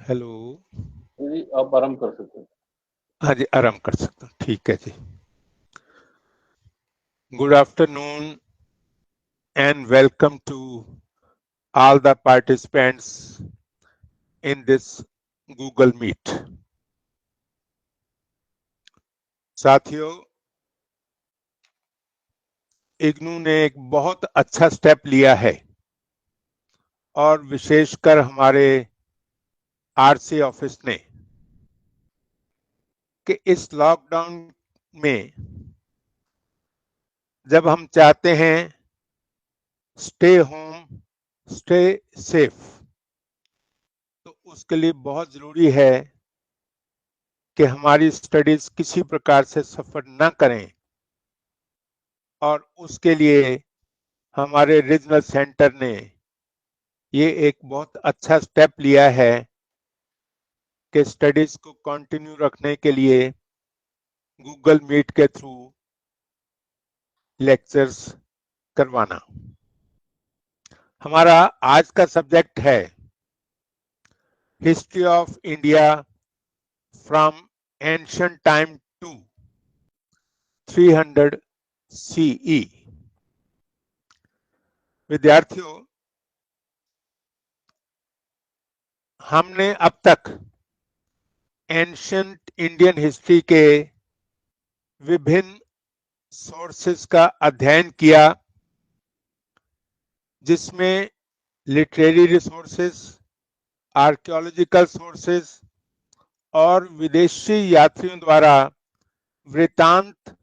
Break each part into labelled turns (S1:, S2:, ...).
S1: Hello.
S2: जी आप आरंभ कर सकते हैं।
S1: हाँ जी, आराम कर सकता हूँ, ठीक है जी। Good afternoon and welcome to all the participants in this Google Meet. साथियों, इग्नू ने एक बहुत अच्छा स्टेप लिया है और विशेषकर हमारे आरसी ऑफिस ने कि इस लॉकडाउन में जब हम चाहते हैं स्टे होम, स्टे सेफ, तो उसके लिए बहुत जरूरी है कि हमारी स्टडीज किसी प्रकार से सफर न करें, और उसके लिए हमारे रीजनल सेंटर ने ये एक बहुत अच्छा स्टेप लिया है कि स्टडीज को कंटिन्यू रखने के लिए गूगल मीट के थ्रू लेक्चर्स करवाना। हमारा आज का सब्जेक्ट है history of India from ancient time to 300 CE. विद्यार्थियों, हमने अब तक एंशिएंट इंडियन हिस्ट्री के विभिन्न सोर्सेस का अध्ययन किया, जिसमें लिटरेरी रिसोर्सेस, आर्कियोलॉजिकल सोर्सेस और विदेशी यात्रियों द्वारा वृत्तांत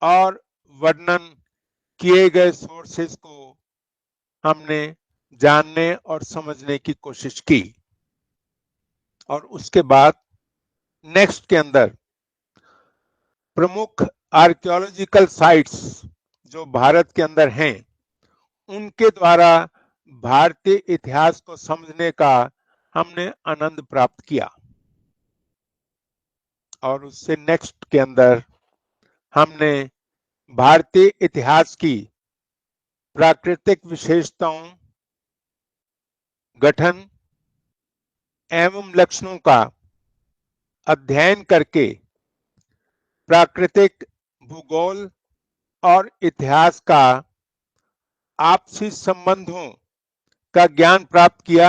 S1: और वर्णन किए गए सोर्सेस को हमने जानने और समझने की कोशिश की। और उसके बाद नेक्स्ट के अंदर प्रमुख आर्कियोलॉजिकल साइट्स जो भारत के अंदर हैं, उनके द्वारा भारतीय इतिहास को समझने का हमने आनंद प्राप्त किया। और उससे नेक्स्ट के अंदर हमने भारतीय इतिहास की प्राकृतिक विशेषताओं, गठन एवं लक्षणों का अध्ययन करके प्राकृतिक भूगोल और इतिहास का आपसी संबंधों का ज्ञान प्राप्त किया।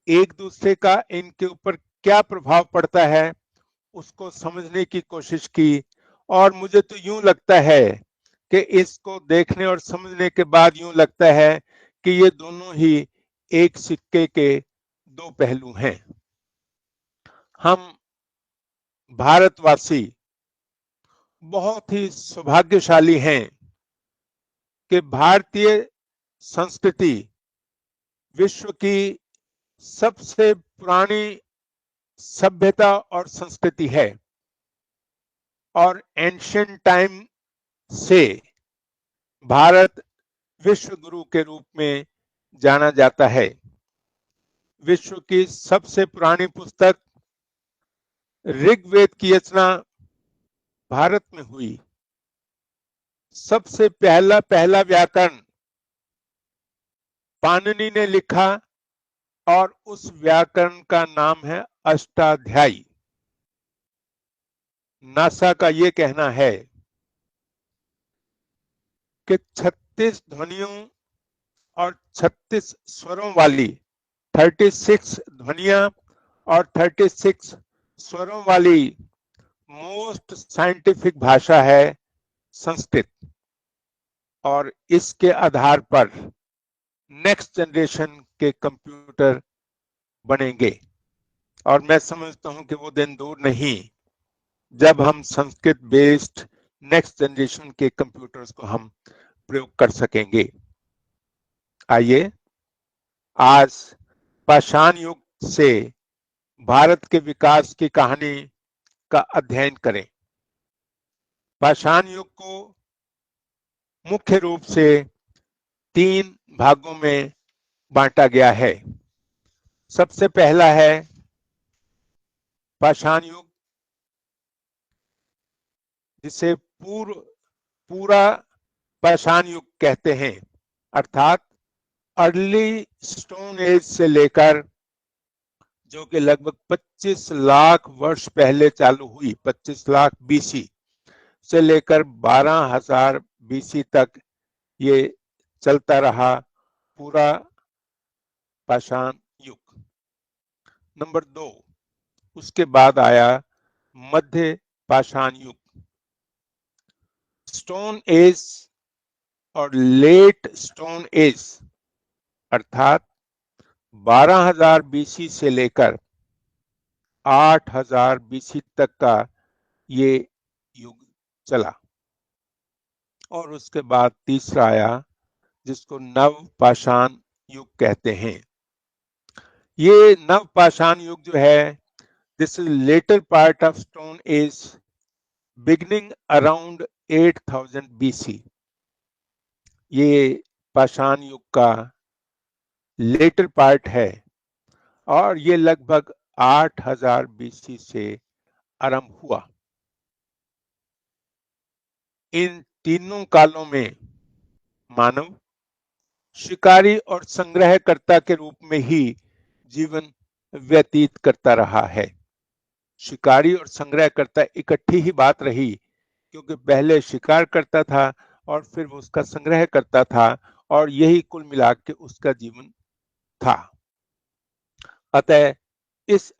S1: एक दूसरे का इनके ऊपर क्या प्रभाव पड़ता है उसको समझने की कोशिश की। और मुझे तो यूं लगता है कि इसको देखने और समझने के बाद यूं लगता है कि ये दोनों ही एक सिक्के के दो पहलू हैं। हम भारतवासी बहुत ही सौभाग्यशाली हैं कि भारतीय संस्कृति विश्व की सबसे पुरानी सभ्यता और संस्कृति है, और एंशिएंट टाइम से भारत विश्व गुरु के रूप में जाना जाता है। विश्व की सबसे पुरानी पुस्तक ऋग्वेद की रचना भारत में हुई। सबसे पहला व्याकरण पाणिनि ने लिखा, और उस व्याकरण का नाम है अष्टाध्यायी। नासा का यह कहना है कि 36 ध्वनियों और 36 स्वरों वाली 36 ध्वनियां और 36 स्वरों वाली मोस्ट साइंटिफिक भाषा है संस्कृत। और इसके आधार पर नेक्स्ट जनरेशन के कंप्यूटर बनेंगे। और मैं समझता हूं कि वो दिन दूर नहीं जब हम संस्कृत बेस्ड नेक्स्ट जनरेशन के कंप्यूटर्स को हम प्रयोग कर सकेंगे। आइए आज पाषाण युग से भारत के विकास की कहानी का अध्ययन करें। पाषाण युग को मुख्य रूप से 3 भागों में बांटा गया है। सबसे पहला है पाषाण युग, जिसे पूरा पाषाण युग कहते हैं, अर्थात अर्ली स्टोन एज से लेकर जो कि लगभग 25 लाख वर्ष पहले चालू हुई, 25 लाख बीसी से लेकर 12,000 बीसी तक ये चलता रहा पूरा पाषाण युग। नंबर 2, उसके बाद आया मध्य पाषाण युग, स्टोन एज और लेट स्टोन एज, अर्थात 12,000 बीसी से लेकर 8,000 बीसी तक का ये युग चला। और उसके बाद तीसरा आया जिसको नव पाषाण युग कहते हैं। ये नव पाषाण युग जो है, this is later part of stone age beginning around 8,000 BC. ये पाषाण युग का लेटर पार्ट है और ये लगभग 8,000 बीसी से आरंभ हुआ। इन तीनों कालों में मानव शिकारी और संग्रहकर्ता के रूप में ही जीवन व्यतीत करता रहा है। शिकारी और संग्रहकर्ता इकट्ठी ही बात रही, क्योंकि पहले शिकार करता था और फिर वो उसका संग्रह करता था, और यही कुल मिला के उसका जीवन था। अतः इस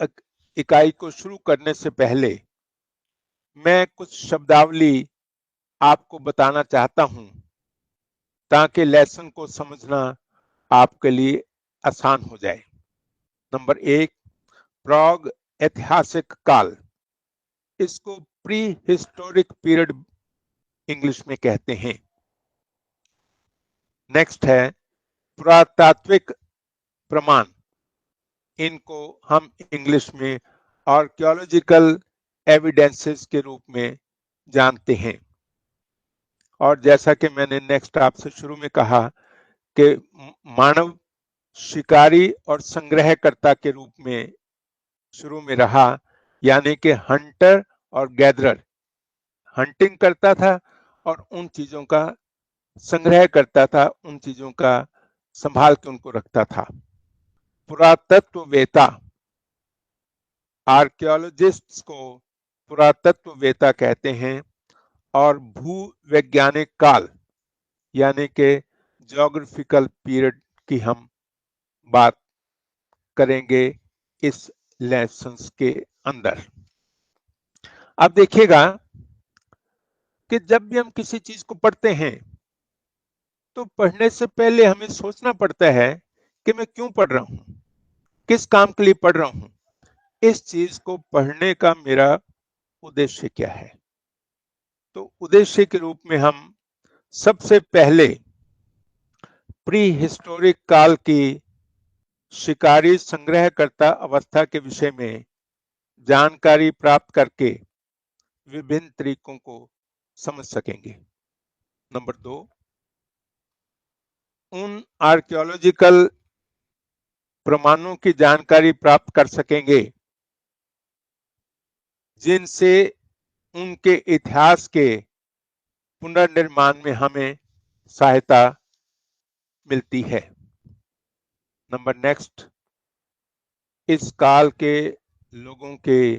S1: इकाई को शुरू करने से पहले मैं कुछ शब्दावली आपको बताना चाहता हूं, ताकि लेसन को समझना आपके लिए आसान हो जाए। नंबर 1, प्राग ऐतिहासिक काल, इसको प्री हिस्टोरिक पीरियड इंग्लिश में कहते हैं। नेक्स्ट है पुरातात्विक प्रमाण, इनको हम इंग्लिश में आर्कियोलॉजिकल एविडेंसेस के रूप में जानते हैं। और जैसा कि मैंने नेक्स्ट आपसे शुरू में कहा कि मानव शिकारी और संग्रहकर्ता के रूप में शुरू में रहा, यानी कि हंटर और गैदरर, हंटिंग करता था और उन चीजों का संग्रह करता था, उन चीजों का संभाल के उनको रखता था। पुरातत्ववेता, आर्कियोलॉजिस्ट्स को पुरातत्ववेता कहते हैं। और भूवैज्ञानिक काल यानी कि ज्योग्राफिकल पीरियड की हम बात करेंगे इस लेसन्स के अंदर। अब देखिएगा कि जब भी हम किसी चीज को पढ़ते हैं तो पढ़ने से पहले हमें सोचना पड़ता है कि मैं क्यों पढ़ रहा हूं, किस काम के लिए पढ़ रहा हूं, इस चीज को पढ़ने का मेरा उद्देश्य क्या है। तो उद्देश्य के रूप में हम सबसे पहले प्री हिस्टोरिक काल की शिकारी संग्रहकर्ता अवस्था के विषय में जानकारी प्राप्त करके विभिन्न तरीकों को समझ सकेंगे। नंबर 2, उन आर्कियोलॉजिकल प्रमाणों की जानकारी प्राप्त कर सकेंगे जिनसे उनके इतिहास के पुनर्निर्माण में हमें सहायता मिलती है। नंबर नेक्स्ट, इस काल के लोगों के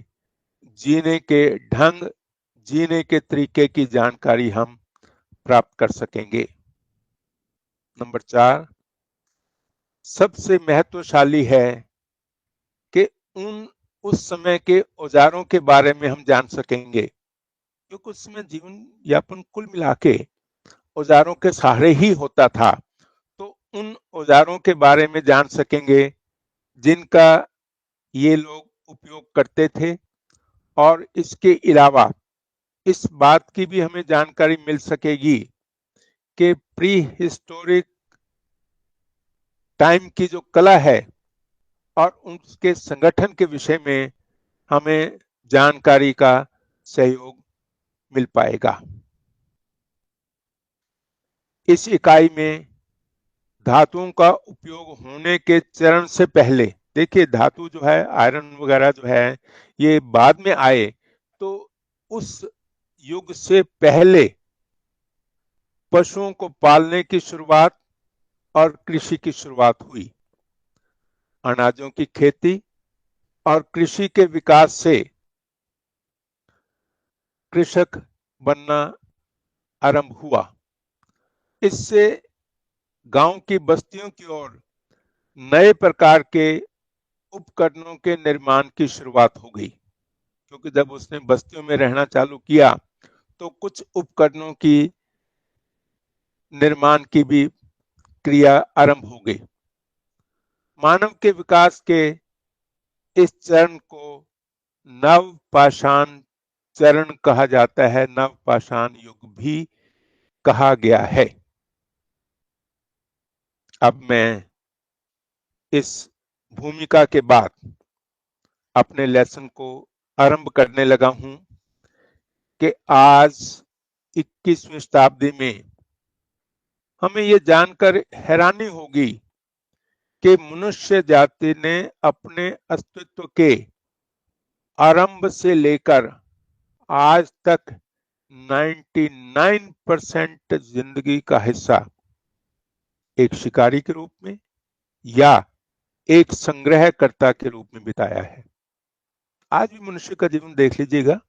S1: जीने के ढंग, जीने के तरीके की जानकारी हम प्राप्त कर सकेंगे। नंबर 4, सबसे महत्वशाली है कि उस समय के औजारों के बारे में हम जान सकेंगे, क्योंकि उस समय जीवन यापन कुल मिला के औजारों के सहारे ही होता था। तो उन औजारों के बारे में जान सकेंगे जिनका ये लोग उपयोग करते थे, और इसके अलावा इस बात की भी हमें जानकारी मिल सकेगी कि प्री हिस्टोरिक टाइम की जो कला है और उसके संगठन के विषय में हमें जानकारी का सहयोग मिल पाएगा। इस इकाई में धातुओं का उपयोग होने के चरण से पहले, देखिए धातु जो है, आयरन वगैरह जो है, ये बाद में आए, तो उस युग से पहले पशुओं को पालने की शुरुआत और कृषि की शुरुआत हुई। अनाजों की खेती, और कृषि के विकास से कृषक बनना आरंभ हुआ। इससे गांव की बस्तियों की ओर नए प्रकार के उपकरणों के निर्माण की शुरुआत हो गई, क्योंकि जब उसने बस्तियों में रहना चालू किया तो कुछ उपकरणों की निर्माण की भी क्रिया आरंभ हो गई। मानव के विकास के इस चरण को नवपाषाण चरण कहा जाता है, नवपाषाण युग भी कहा गया है। अब मैं इस भूमिका के बाद अपने लेसन को आरंभ करने लगा हूं कि आज 21वीं शताब्दी में हमें ये जानकर हैरानी होगी कि मनुष्य जाति ने अपने अस्तित्व के आरंभ से लेकर आज तक 99% जिंदगी का हिस्सा एक शिकारी के रूप में या एक संग्रहकर्ता के रूप में बिताया है। आज भी मनुष्य का जीवन देख लीजिएगा,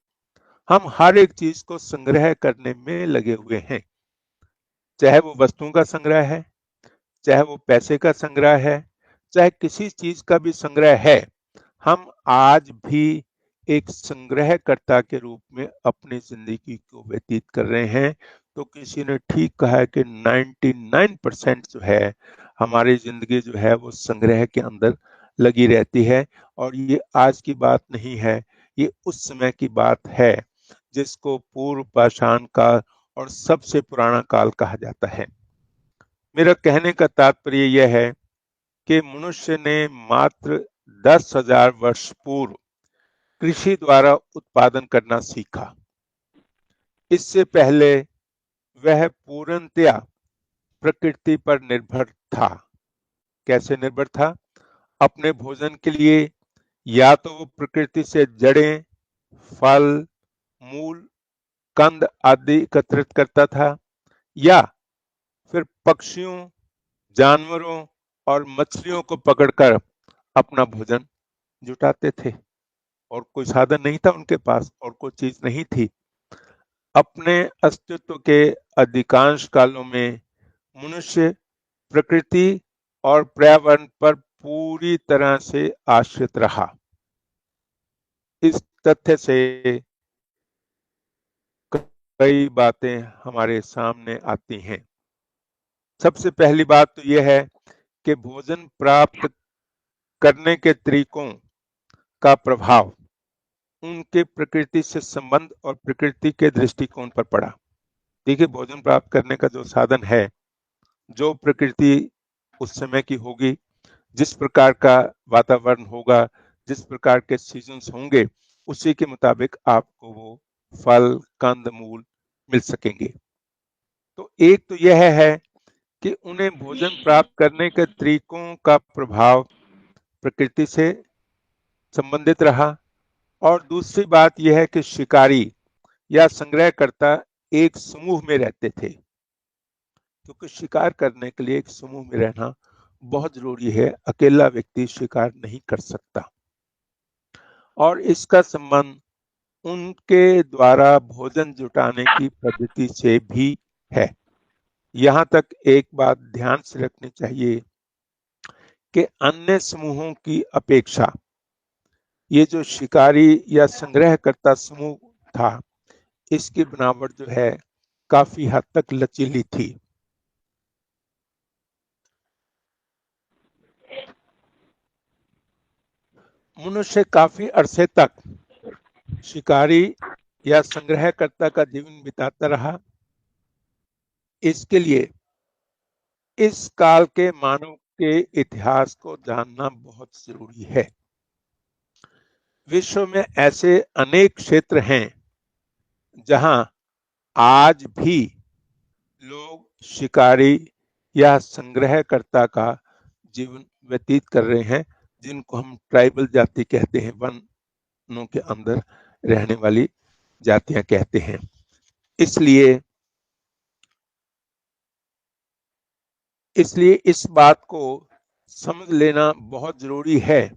S1: हम हर एक चीज को संग्रह करने में लगे हुए हैं, चाहे वो वस्तुओं का संग्रह है, चाहे वो पैसे का संग्रह है, चाहे किसी चीज का भी संग्रह है। हम आज भी एक संग्रहकर्ता के रूप में अपनी जिंदगी को व्यतीत कर रहे हैं। तो किसी ने ठीक कहा है कि 99% जो है हमारी जिंदगी जो है वो संग्रह के अंदर लगी रहती है। और ये आज की बात नहीं है, ये उस समय की बात है जिसको पूर्व पाषाण काल और सबसे पुराना काल कहा जाता है। मेरा कहने का तात्पर्य यह है कि मनुष्य ने मात्र 10,000 वर्ष पूर्व कृषि द्वारा उत्पादन करना सीखा। इससे पहले वह पूर्णतया प्रकृति पर निर्भर था। कैसे निर्भर था? अपने भोजन के लिए या तो वो प्रकृति से जड़ें, फल, मूल, कंद आदि एकत्रित करता था, या फिर पक्षियों, जानवरों और मछलियों को पकड़कर अपना भोजन जुटाते थे। और कोई साधन नहीं था उनके पास, और कोई चीज नहीं थी। अपने अस्तित्व के अधिकांश कालों में मनुष्य प्रकृति और पर्यावरण पर पूरी तरह से आश्रित रहा। इस तथ्य से कई बातें हमारे सामने आती हैं। सबसे पहली बात तो यह है कि भोजन प्राप्त करने के तरीकों का प्रभाव उनके प्रकृति से संबंध और प्रकृति के दृष्टिकोण पर पड़ा। देखिए, भोजन प्राप्त करने का जो साधन है, जो प्रकृति उस समय की होगी, जिस प्रकार का वातावरण होगा, जिस प्रकार के सीजन्स होंगे, उसी के मुताबिक आपको वो फल, कंद, मूल मिल सकेंगे। तो एक तो यह है कि उन्हें भोजन प्राप्त करने के तरीकों का प्रभाव प्रकृति से संबंधित रहा। और दूसरी बात यह है कि शिकारी या संग्रहकर्ता एक समूह में रहते थे, क्योंकि शिकार करने के लिए एक समूह में रहना बहुत जरूरी है। अकेला व्यक्ति शिकार नहीं कर सकता। और इसका संबंध उनके द्वारा भोजन जुटाने की पद्धति से भी है। यहाँ तक एक बात ध्यान से रखनी चाहिए कि अन्य समूहों की अपेक्षा ये जो शिकारी या संग्रहकर्ता समूह था, इसकी बनावट जो है काफी हद तक लचीली थी। मनुष्य काफी अरसे तक शिकारी या संग्रहकर्ता का जीवन बिताता रहा। इसके लिए इस काल के मानव के इतिहास को जानना बहुत जरूरी है। विश्व में ऐसे अनेक क्षेत्र हैं जहां आज भी लोग शिकारी या संग्रहकर्ता का जीवन व्यतीत कर रहे हैं, जिनको हम ट्राइबल जाति कहते हैं, वनों के अंदर रहने वाली जातियां कहते हैं। इसलिए इस बात को समझ लेना बहुत जरूरी है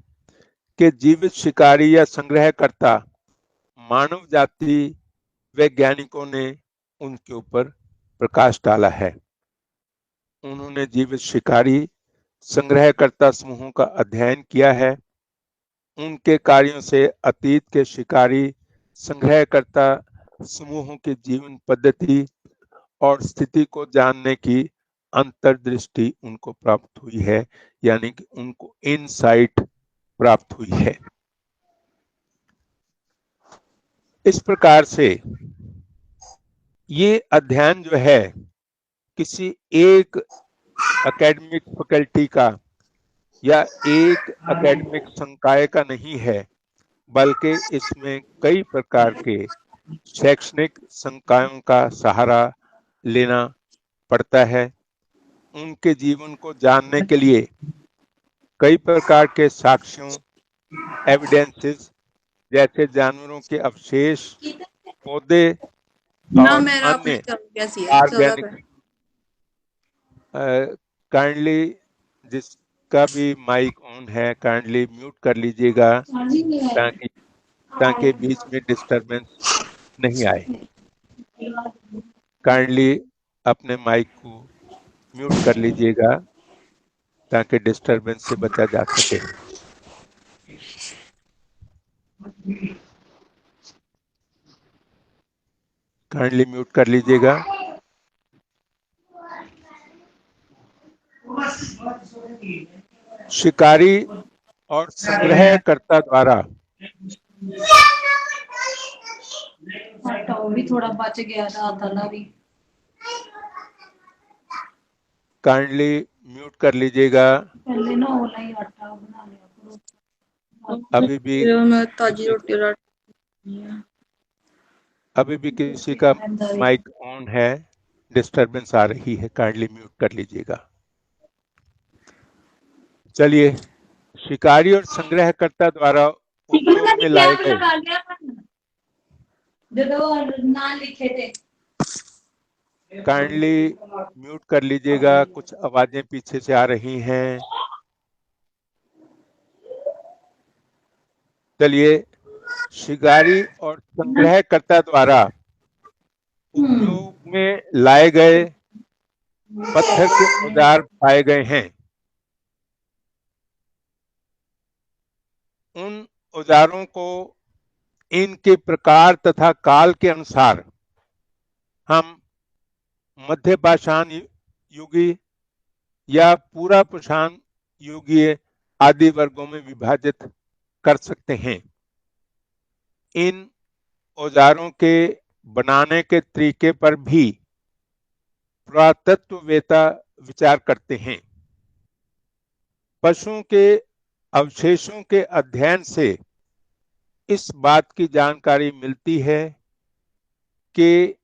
S1: कि जीवित शिकारी या संग्रहकर्ता मानव जाति वैज्ञानिकों ने उनके ऊपर प्रकाश डाला है। उन्होंने जीवित शिकारी संग्रहकर्ता समूहों का अध्ययन किया है। उनके कार्यों से अतीत के शिकारी संग्रहकर्ता समूहों की जीवन पद्धति और स्थिति को जानने की अंतर्दृष्टि उनको प्राप्त हुई है, यानी कि उनको इनसाइट प्राप्त हुई है। इस प्रकार से ये अध्ययन जो है किसी एक एकेडमिक फैकल्टी का या एक एकेडमिक संकाय का नहीं है, बल्कि इसमें कई प्रकार के शैक्षणिक संकायों का सहारा लेना पड़ता है। उनके जीवन को जानने के लिए कई प्रकार के साक्ष्यों, एविडेंसेस, जैसे जानवरों के अवशेष, पौधे और अन्य ऑर्गेनिक। काइंडली जिसका भी माइक ऑन है काइंडली म्यूट कर लीजिएगा ताकि बीच में डिस्टरबेंस नहीं आए। काइंडली अपने माइक को म्यूट कर लीजिएगा ताकि डिस्टरबेंस से बचा जा सके। काइंडली म्यूट कर लीजिएगा। शिकारी और संग्रहकर्ता द्वारा
S3: भी थोड़ा बच गया था तला भी।
S1: काइंडली म्यूट कर लीजिएगा।
S3: पहले ना ओला ही आटा बना लिया करो।
S1: अभी भी
S3: मैं ताजी रोटी
S1: अभी भी किसी का माइक ऑन है, डिस्टरबेंस आ रही है, काइंडली म्यूट कर लीजिएगा। चलिए, शिकारी और संग्रहकर्ता द्वारा उपयोग में लाए गए काइंडली म्यूट कर लीजिएगा, कुछ आवाजें पीछे से आ रही हैं। चलिए, शिकारी और संग्रहकर्ता द्वारा उपयोग में लाए गए पत्थर के औजार पाए गए हैं। उन औजारों को इनके प्रकार तथा काल के अनुसार हम मध्य पाषाण युगीय या पूरा पाषाण युगीय आदि वर्गों में विभाजित कर सकते हैं। इन औजारों के बनाने के तरीके पर भी पुरातत्ववेत्ता विचार करते हैं। पशुओं के अवशेषों के अध्ययन से इस बात की जानकारी मिलती है कि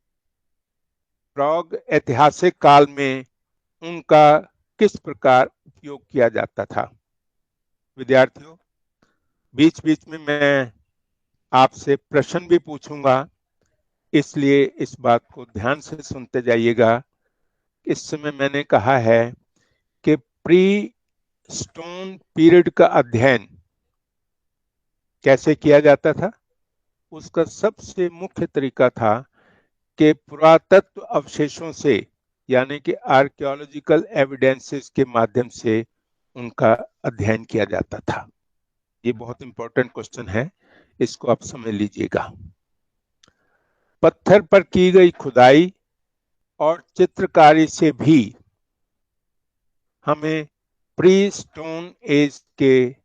S1: प्राग ऐतिहासिक काल में उनका किस प्रकार उपयोग किया जाता था। विद्यार्थियों, बीच बीच में मैं आपसे प्रश्न भी पूछूंगा, इसलिए इस बात को ध्यान से सुनते जाइएगा। इस समय मैंने कहा है कि प्री स्टोन पीरियड का अध्ययन कैसे किया जाता था। उसका सबसे मुख्य तरीका था कि पुरातत्व अवशेषों से, यानी कि आर्कियोलॉजिकल एविडेंसेस के माध्यम से उनका अध्ययन किया जाता था। ये बहुत इंपॉर्टेंट क्वेश्चन है, इसको आप समझ लीजिएगा। पत्थर पर की गई खुदाई और चित्रकारी से भी हमें प्री स्टोन एज के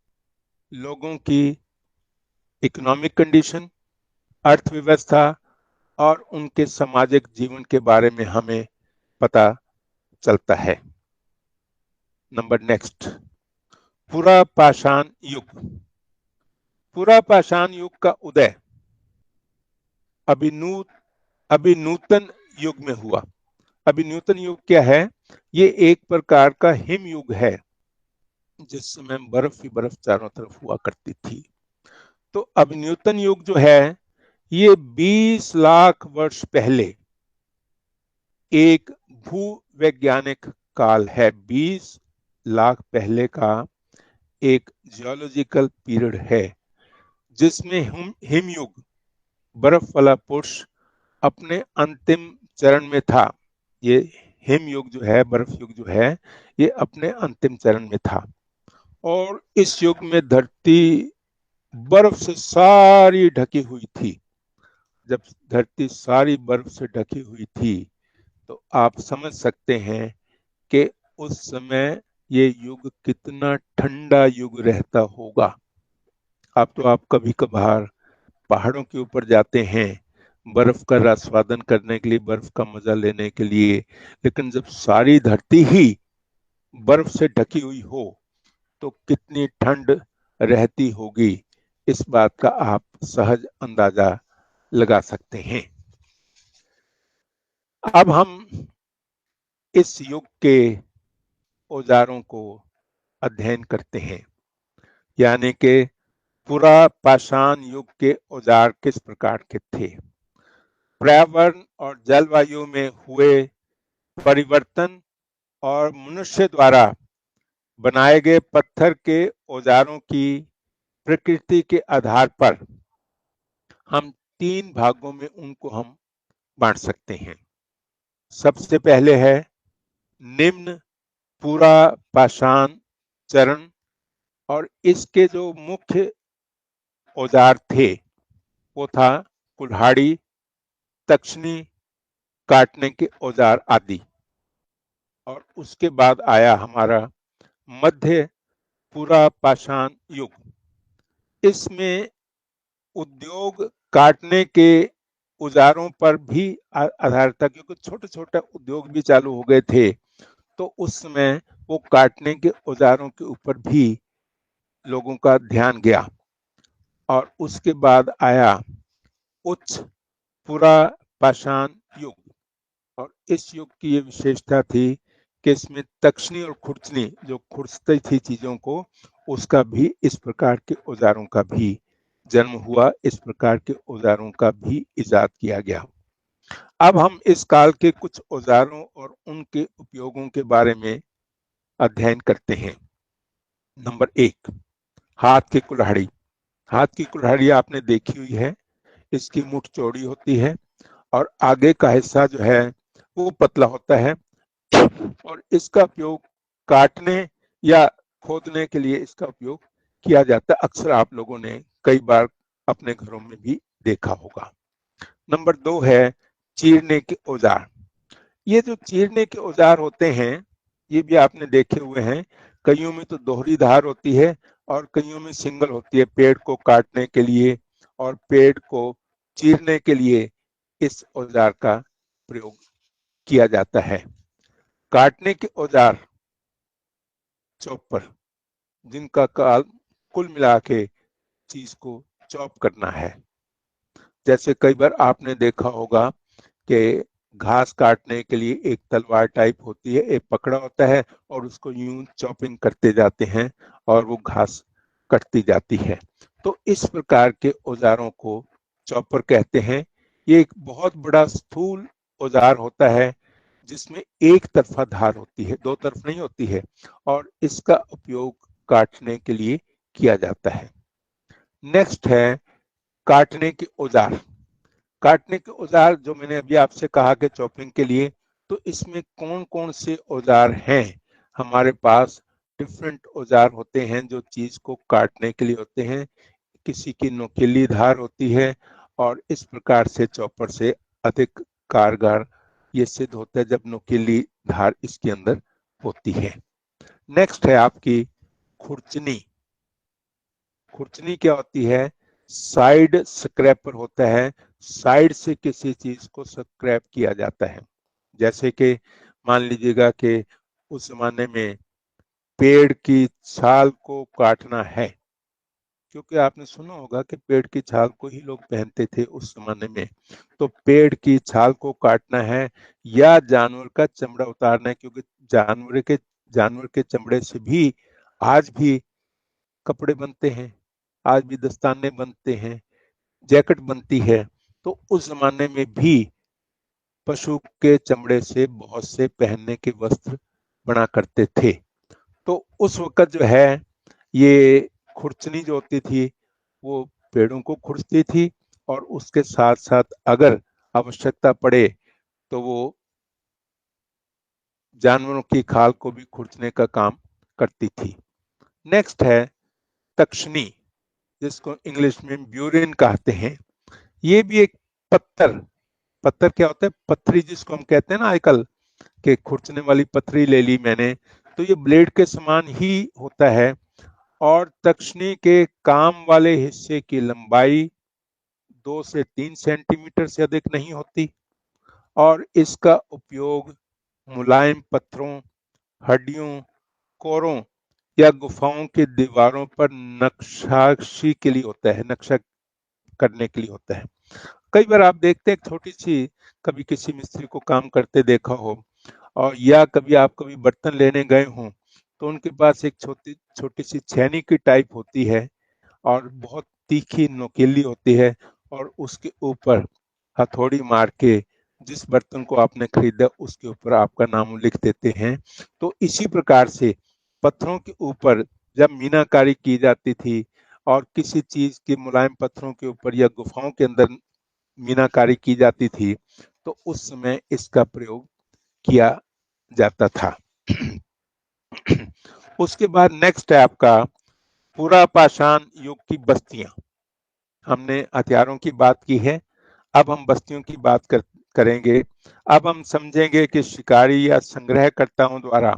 S1: लोगों की इकोनॉमिक कंडीशन, अर्थव्यवस्था और उनके सामाजिक जीवन के बारे में हमें पता चलता है। नंबर नेक्स्ट, पूरा पाषाण युग। पूरा पाषाण युग का उदय अभिनूतन युग में हुआ। अभिनूतन युग क्या है? ये एक प्रकार का हिम युग है जिस समय बर्फ ही बर्फ चारों तरफ हुआ करती थी। तो अभिनूतन युग जो है ये 20 लाख वर्ष पहले एक भूवैज्ञानिक काल है। 20 लाख पहले का एक जियोलॉजिकल पीरियड है जिसमें हिमयुग, बर्फ वाला पुरुष, अपने अंतिम चरण में था। ये हिमयुग जो है, बर्फ युग जो है, ये अपने अंतिम चरण में था और इस युग में धरती बर्फ से सारी ढकी हुई थी। जब धरती सारी बर्फ से ढकी हुई थी तो आप समझ सकते हैं कि उस समय ये युग कितना ठंडा युग रहता होगा। आप कभी कभार पहाड़ों के ऊपर जाते हैं बर्फ का आस्वादन करने के लिए, बर्फ का मजा लेने के लिए, लेकिन जब सारी धरती ही बर्फ से ढकी हुई हो तो कितनी ठंड रहती होगी, इस बात का आप सहज अंदाजा लगा सकते हैं। अब हम इस युग के औजारों को अध्ययन करते हैं, यानी कि पुरा पाषाण युग के औजार किस प्रकार के थे। पर्यावरण और जलवायु में हुए परिवर्तन और मनुष्य द्वारा बनाए गए पत्थर के औजारों की प्रकृति के आधार पर हम 3 भागों में उनको हम बांट सकते हैं। सबसे पहले है निम्न पुरा पाषाण चरण, और इसके जो मुख्य औजार थे वो था कुल्हाड़ी, तक्षनी, काटने के औजार आदि। और उसके बाद आया हमारा मध्य पुरा पाषाण युग। इसमें उद्योग काटने के औजारों पर भी आधार था, क्योंकि छोटे छोटे उद्योग भी चालू हो गए थे, तो उस समय वो काटने के औजारों के ऊपर भी लोगों का ध्यान गया। और उसके बाद आया उच्च पुरा पाषाण युग, और इस युग की ये विशेषता थी कि इसमें तक्षनी और खुरचनी, जो खुरचती थी चीजों को, उसका भी इस प्रकार के औजारों का भी जन्म हुआ, इस प्रकार के औजारों का भी इजाद किया गया। अब हम इस काल के कुछ औजारों और उनके उपयोगों के बारे में अध्ययन करते हैं। नंबर 1, हाथ की कुल्हाड़ी। हाथ की कुल्हाड़ी आपने देखी हुई है, इसकी मुठ चौड़ी होती है और आगे का हिस्सा जो है वो पतला होता है, और इसका उपयोग काटने या खोदने के लिए इसका उपयोग किया जाता है। अक्सर आप लोगों ने कई बार अपने घरों में भी देखा होगा। नंबर 2 है चीरने के औजार। ये जो चीरने के औजार होते हैं ये भी आपने देखे हुए हैं, कईयों में तो दोहरी धार होती है और कईयों में सिंगल होती है। पेड़ को काटने के लिए और पेड़ को चीरने के लिए इस औजार का प्रयोग किया जाता है। काटने के औजार चॉपर, जिनका काल कुल मिला के चीज को चॉप करना है। जैसे कई बार आपने देखा होगा कि घास काटने के लिए एक तलवार टाइप होती है, एक पकड़ा होता है और उसको यूं चॉपिंग करते जाते हैं और वो घास कटती जाती है। तो इस प्रकार के औजारों को चॉपर कहते हैं। ये एक बहुत बड़ा स्थूल औजार होता है जिसमें एक तरफा धार होती है, दो तरफ नहीं होती है, और इसका उपयोग काटने के लिए किया जाता है। नेक्स्ट है काटने के औजार। काटने के औजार जो मैंने अभी आपसे कहा कि चॉपिंग के लिए, तो इसमें कौन कौन से औजार हैं हमारे पास। डिफरेंट औजार होते हैं जो चीज को काटने के लिए होते हैं। किसी की नुकीली धार होती है और इस प्रकार से चॉपर से अधिक कारगर ये सिद्ध होता है जब नुकीली धार इसके अंदर होती है। नेक्स्ट है आपकी खुरचनी। खुरचनी क्या होती है? साइड स्क्रैपर होता है, साइड से किसी चीज को स्क्रैप किया जाता है। जैसे कि मान लीजिएगा कि उस जमाने में पेड़ की छाल को काटना है, क्योंकि आपने सुना होगा कि पेड़ की छाल को ही लोग पहनते थे उस जमाने में। तो पेड़ की छाल को काटना है या जानवर का चमड़ा उतारना है, क्योंकि जानवर के चमड़े से भी आज भी कपड़े बनते हैं, आज भी दस्ताने बनते हैं, जैकेट बनती है। तो उस जमाने में भी पशु के चमड़े से बहुत से पहनने के वस्त्र बना करते थे। तो उस वक्त जो है ये खुरचनी जो होती थी वो पेड़ों को खुरचती थी और उसके साथ साथ अगर आवश्यकता पड़े तो वो जानवरों की खाल को भी खुरचने का काम करती थी। नेक्स्ट है तक्षनी, जिसको इंग्लिश में ब्यूरिन कहते हैं। ये भी एक पत्थर क्या होता है, पत्थरी जिसको हम कहते हैं ना आजकल के खुरचने वाली पत्थरी ले ली मैंने, तो ये ब्लेड के समान ही होता है और तक्षनी के काम वाले हिस्से की लंबाई 2 से 3 सेंटीमीटर से अधिक नहीं होती और इसका उपयोग मुलायम पत्थरों, हड्डियों, कोरों या गुफाओं की दीवारों पर नक्काशी के लिए होता है, नक्शा करने के लिए होता है। कई बार आप देखते हैं छोटी सी, कभी किसी मिस्त्री को काम करते देखा हो और या कभी बर्तन लेने गए हों तो उनके पास एक छोटी छोटी सी छेनी की टाइप होती है और बहुत तीखी नुकीली होती है और उसके ऊपर हथौड़ी मार के जिस बर्तन को आपने खरीदा उसके ऊपर आपका नाम लिख देते हैं। तो इसी प्रकार से पत्थरों के ऊपर जब मीनाकारी की जाती थी और किसी चीज के मुलायम पत्थरों के ऊपर या गुफाओं के अंदर मीनाकारी की जाती थी तो उस समय इसका प्रयोग किया जाता था। उसके बाद नेक्स्ट है आपका पुरापाषाण युग की बस्तियां। हमने हथियारों की बात की है, अब हम बस्तियों की बात करेंगे। अब हम समझेंगे कि शिकारी या संग्रहकर्ताओं द्वारा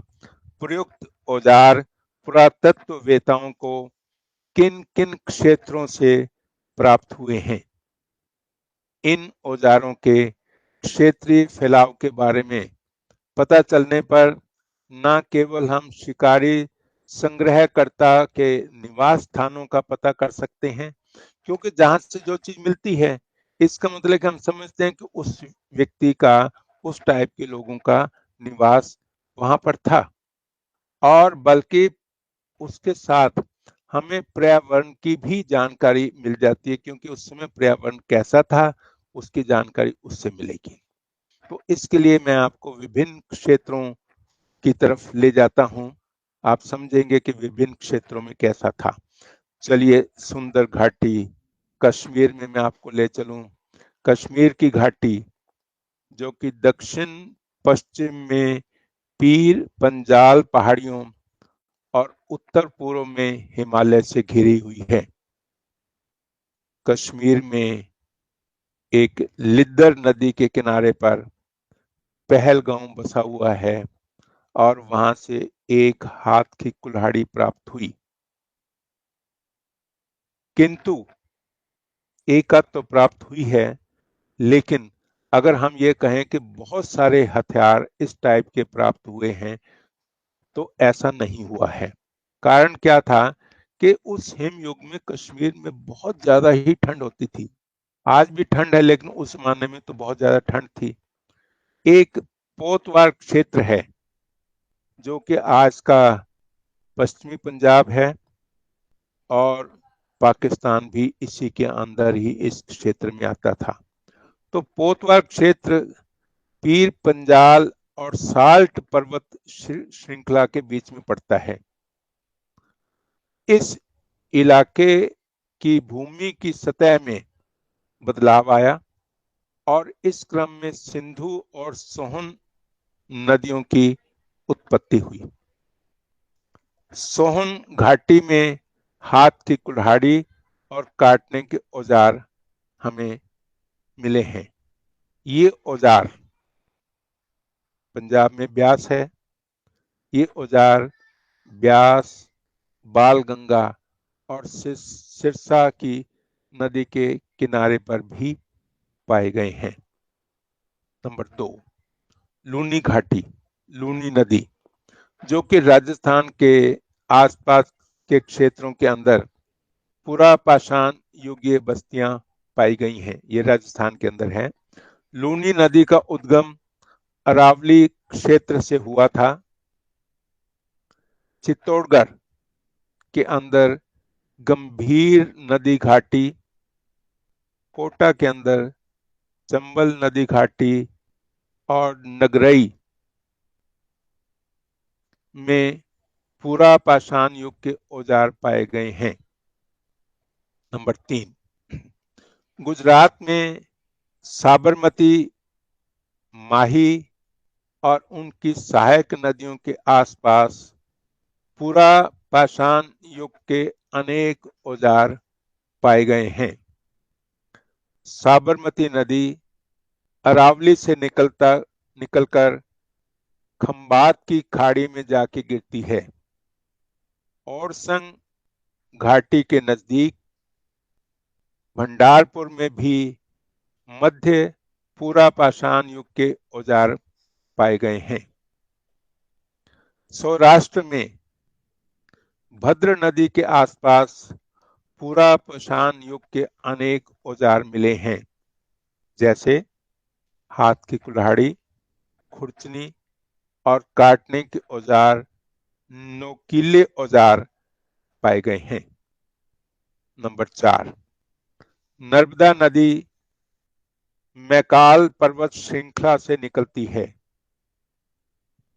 S1: प्रयुक्त औजार पुरातत्ववेताओं को किन किन क्षेत्रों से प्राप्त हुए हैं। इन औजारों के क्षेत्रीय फैलाव के बारे में पता चलने पर न केवल हम शिकारी संग्रहकर्ता के निवास स्थानों का पता कर सकते हैं, क्योंकि जहां से जो चीज मिलती है इसका मतलब कि हम समझते हैं कि उस व्यक्ति का, उस टाइप के लोगों का निवास वहां पर था, और बल्कि उसके साथ हमें पर्यावरण की भी जानकारी मिल जाती है, क्योंकि उस समय पर्यावरण कैसा था उसकी जानकारी उससे मिलेगी। तो इसके लिए मैं आपको विभिन्न क्षेत्रों की तरफ ले जाता हूं, आप समझेंगे कि विभिन्न क्षेत्रों में कैसा था। चलिए, सुंदर घाटी कश्मीर में मैं आपको ले चलूं। कश्मीर की घाटी जो कि दक्षिण पश्चिम में पीर पंजाल पहाड़ियों और उत्तर पूर्व में हिमालय से घिरी हुई है। कश्मीर में एक लिद्दर नदी के किनारे पर पहलगांव बसा हुआ है और वहां से एक हाथ की कुल्हाड़ी प्राप्त हुई, किंतु एक हाथ तो प्राप्त हुई है, लेकिन अगर हम ये कहें कि बहुत सारे हथियार इस टाइप के प्राप्त हुए हैं तो ऐसा नहीं हुआ है। कारण क्या था कि उस हिम युग में कश्मीर में बहुत ज्यादा ही ठंड होती थी। आज भी ठंड है लेकिन उस जमाने में तो बहुत ज्यादा ठंड थी। एक पोतवार क्षेत्र है जो कि आज का पश्चिमी पंजाब है और पाकिस्तान भी इसी के अंदर ही इस क्षेत्र में आता था। तो पोतवार क्षेत्र पीर पंजाल और साल्ट पर्वत श्रृंखला के बीच में पड़ता है। इस इलाके की भूमि की सतह में बदलाव आया और इस क्रम में सिंधु और सोहन नदियों की उत्पत्ति हुई। सोहन घाटी में हाथ की कुल्हाड़ी और काटने के औजार हमें मिले हैं। ये औजार पंजाब में ब्यास है, ये औजार ब्यास, बालगंगा और सिरसा की नदी के किनारे पर भी पाए गए हैं। नंबर 2, लूनी घाटी, लूनी नदी जो कि राजस्थान के आसपास के क्षेत्रों के अंदर पुरापाषाण युगीय बस्तियां पाई गई हैं। ये राजस्थान के अंदर है। लूनी नदी का उद्गम अरावली क्षेत्र से हुआ था। चित्तौड़गढ़ के अंदर गंभीर नदी घाटी, कोटा के अंदर चंबल नदी घाटी और नगरई में पूरा पाषाण युग के औजार पाए गए हैं। नंबर 3, गुजरात में साबरमती, माही और उनकी सहायक नदियों के आसपास पूरा पाषाण युग के अनेक औजार पाए गए हैं। साबरमती नदी अरावली से निकलकर खंबात की खाड़ी में जाके गिरती है। औरसंग घाटी के नजदीक भंडारपुर में भी मध्य पूरा पाषाण युग के औजार पाए गए हैं। सौराष्ट्र में भद्र नदी के आसपास पूरा पाषाण युग के अनेक औजार मिले हैं, जैसे हाथ की कुल्हाड़ी, खुरचनी और काटने के औजार, नोकीले औजार पाए गए हैं। नंबर 4, नर्मदा नदी मैकाल पर्वत श्रृंखला से निकलती है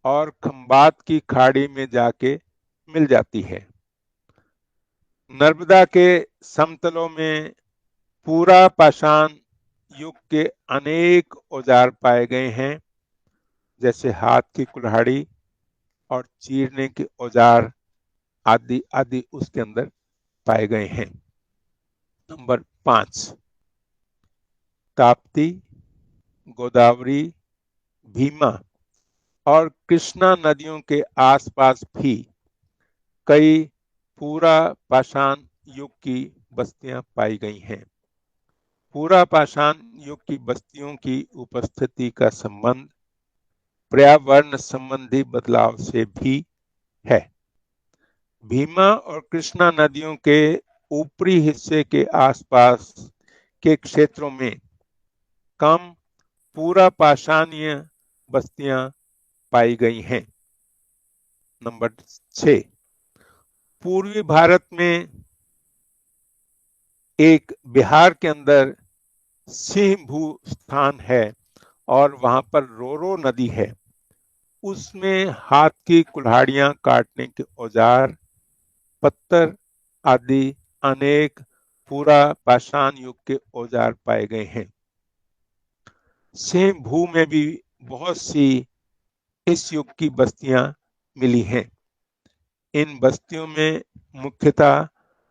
S1: और खंबात की खाड़ी में जाके मिल जाती है। नर्मदा के समतलों में पूरा पाषाण युग के अनेक औजार पाए गए हैं, जैसे हाथ की कुल्हाड़ी और चीरने के औजार आदि आदि उसके अंदर पाए गए हैं। नंबर 5, ताप्ती, गोदावरी, भीमा और कृष्णा नदियों के आसपास भी कई पूरा पाषाण युग की बस्तियां पाई गई हैं। पूरा पाषाण युग की बस्तियों की उपस्थिति का संबंध पर्यावरण संबंधी बदलाव से भी है। भीमा और कृष्णा नदियों के ऊपरी हिस्से के आसपास के क्षेत्रों में कम पूरा पाषाणीय बस्तियां पाई गई हैं। नंबर 6, पूर्वी भारत में एक बिहार के अंदर सिंहभू स्थान है और वहां पर रोरो नदी है। उसमें हाथ की कुल्हाड़ियां काटने के औजार, पत्थर आदि अनेक पूरा पाषाण युग के औजार पाए गए हैं। सिंहभू में भी बहुत सी इस युग की बस्तियां मिली हैं। इन बस्तियों में मुख्यतः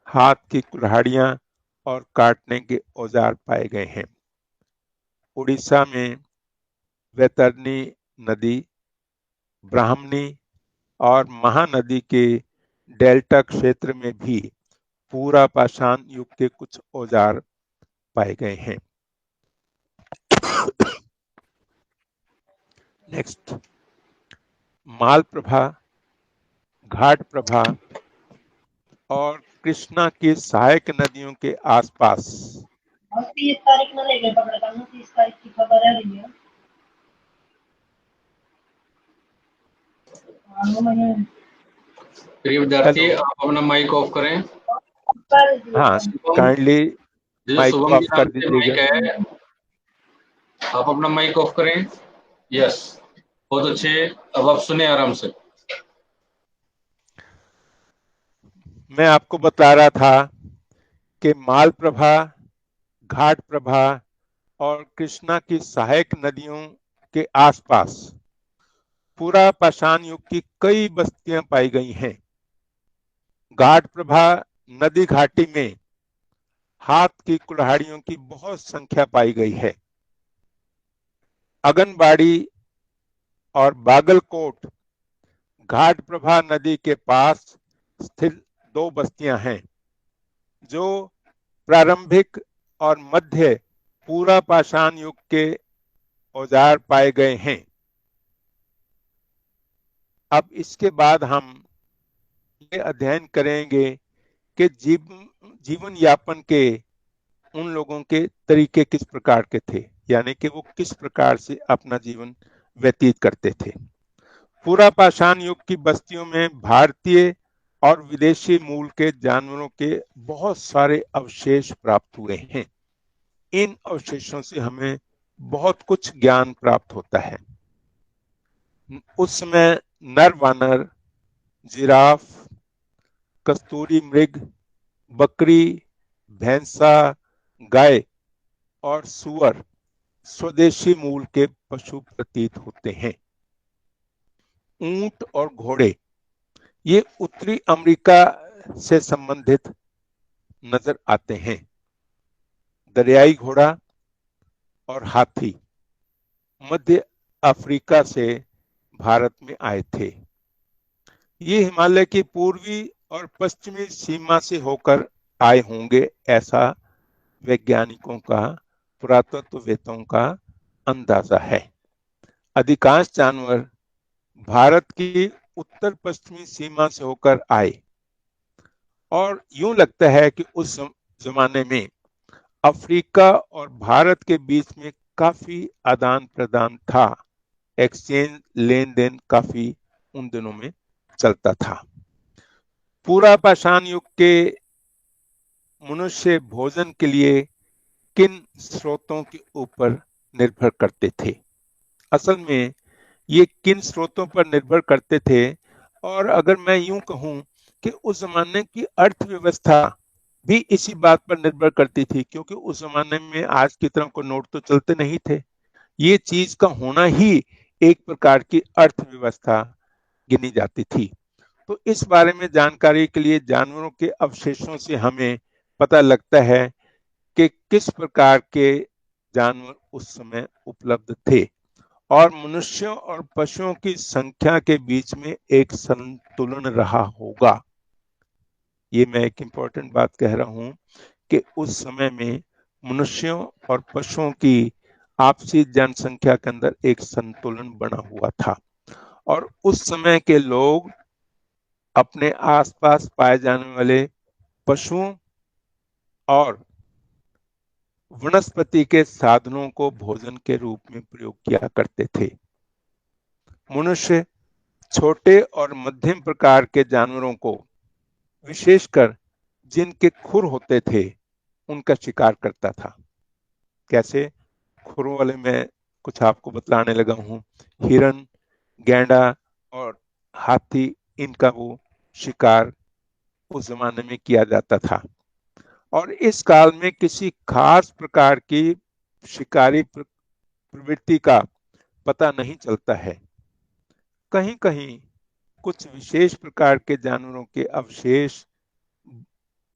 S1: हाथ की कुल्हाड़ियां और काटने के औजार पाए गए हैं। उड़ीसा में वैतरणी नदी, ब्राह्मणी और महानदी के डेल्टा क्षेत्र में भी पूरा पाषाण युग के कुछ औजार पाए गए हैं। नेक्स्ट, मालप्रभा, घाटप्रभा और कृष्णा की सहायक नदियों के आसपास
S3: 30 तारीख में लेके पकड़ करना, 30 तारीख की खबर है रही है।
S2: प्रिय विद्यार्थी,
S1: हेलो,
S2: आप अपना माइक ऑफ करें।
S1: हाँ, काइंडली माइक
S2: शुभम
S1: ऑफ
S2: के नाम
S1: कर
S2: से
S1: दीजिएगा।
S2: माइक है, आप अपना माइक ऑफ करें। यस, बहुत अच्छे। अब आप सुने आराम से।
S1: मैं आपको बता रहा था कि मालप्रभा, घाटप्रभा और कृष्णा की सहायक नदियों के आसपास पूरा पाषाण युग की कई बस्तियां पाई गई हैं। घाटप्रभा नदी घाटी में हाथ की कुल्हाड़ियों की बहुत संख्या पाई गई है। अगनबाड़ी और बागलकोट घाटप्रभा नदी के पास स्थित 2 बस्तियां हैं जो प्रारंभिक और मध्य पूरा पाषाण युग के औजार पाए गए हैं। अब इसके बाद हम ये अध्ययन करेंगे कि जीवन यापन के उन लोगों के तरीके किस प्रकार के थे, यानी कि वो किस प्रकार से अपना जीवन व्यतीत करते थे। पूरा पाषाण युग की बस्तियों में भारतीय और विदेशी मूल के जानवरों के बहुत सारे अवशेष प्राप्त हुए हैं। इन अवशेषों से हमें बहुत कुछ ज्ञान प्राप्त होता है। उस समय नर वानर, जिराफ, कस्तूरी मृग, बकरी, भैंसा, गाय और सूअर स्वदेशी मूल के पशु प्रतीत होते हैं। ऊंट और घोड़े ये उत्तरी अमेरिका से संबंधित नजर आते हैं। दरियाई घोड़ा और हाथी मध्य अफ्रीका से भारत में आए थे। ये हिमालय की पूर्वी और पश्चिमी सीमा से होकर आए होंगे, ऐसा वैज्ञानिकों का, पुरातत्ववेत्ताओं का अंदाजा है। अधिकांश जानवर भारत की उत्तर पश्चिमी सीमा से होकर आए और यूं लगता है कि उस जमाने में अफ्रीका और भारत के बीच में काफी आदान प्रदान था। एक्सचेंज, लेन देन काफी उन दिनों में चलता था। पूरा पाषाण युग के मनुष्य भोजन के लिए किन स्रोतों के ऊपर निर्भर करते थे? असल में ये किन स्रोतों पर निर्भर करते थे? और अगर मैं यूं कहूं कि उस जमाने की अर्थव्यवस्था भी इसी बात पर निर्भर करती थी, क्योंकि उस जमाने में आज की तरह कोई नोट तो चलते नहीं थे। ये चीज का होना ही एक प्रकार की अर्थव्यवस्था गिनी जाती थी। तो इस बारे में जानकारी के लिए जानवरों के अवशेषों से हमें पता लगता है कि किस प्रकार के जानवर उस समय उपलब्ध थे और मनुष्यों और पशुओं की संख्या के बीच में एक संतुलन रहा होगा। ये मैं एक इंपॉर्टेंट बात कह रहा हूं कि उस समय में मनुष्यों और पशुओं की आपसी जनसंख्या के अंदर एक संतुलन बना हुआ था और उस समय के लोग अपने आसपास पाए जाने वाले पशुओं और वनस्पति के साधनों को भोजन के रूप में प्रयोग किया करते थे। मनुष्य छोटे और मध्यम प्रकार के जानवरों को, विशेषकर जिनके खुर होते थे, उनका शिकार करता था। कैसे? खुरों वाले मैं कुछ आपको बतलाने लगा हूं। हिरन, गैंडा और हाथी, इनका वो शिकार उस जमाने में किया जाता था और इस काल में किसी खास प्रकार की शिकारी प्रवृत्ति का पता नहीं चलता है। कहीं कहीं कुछ विशेष प्रकार के जानवरों के अवशेष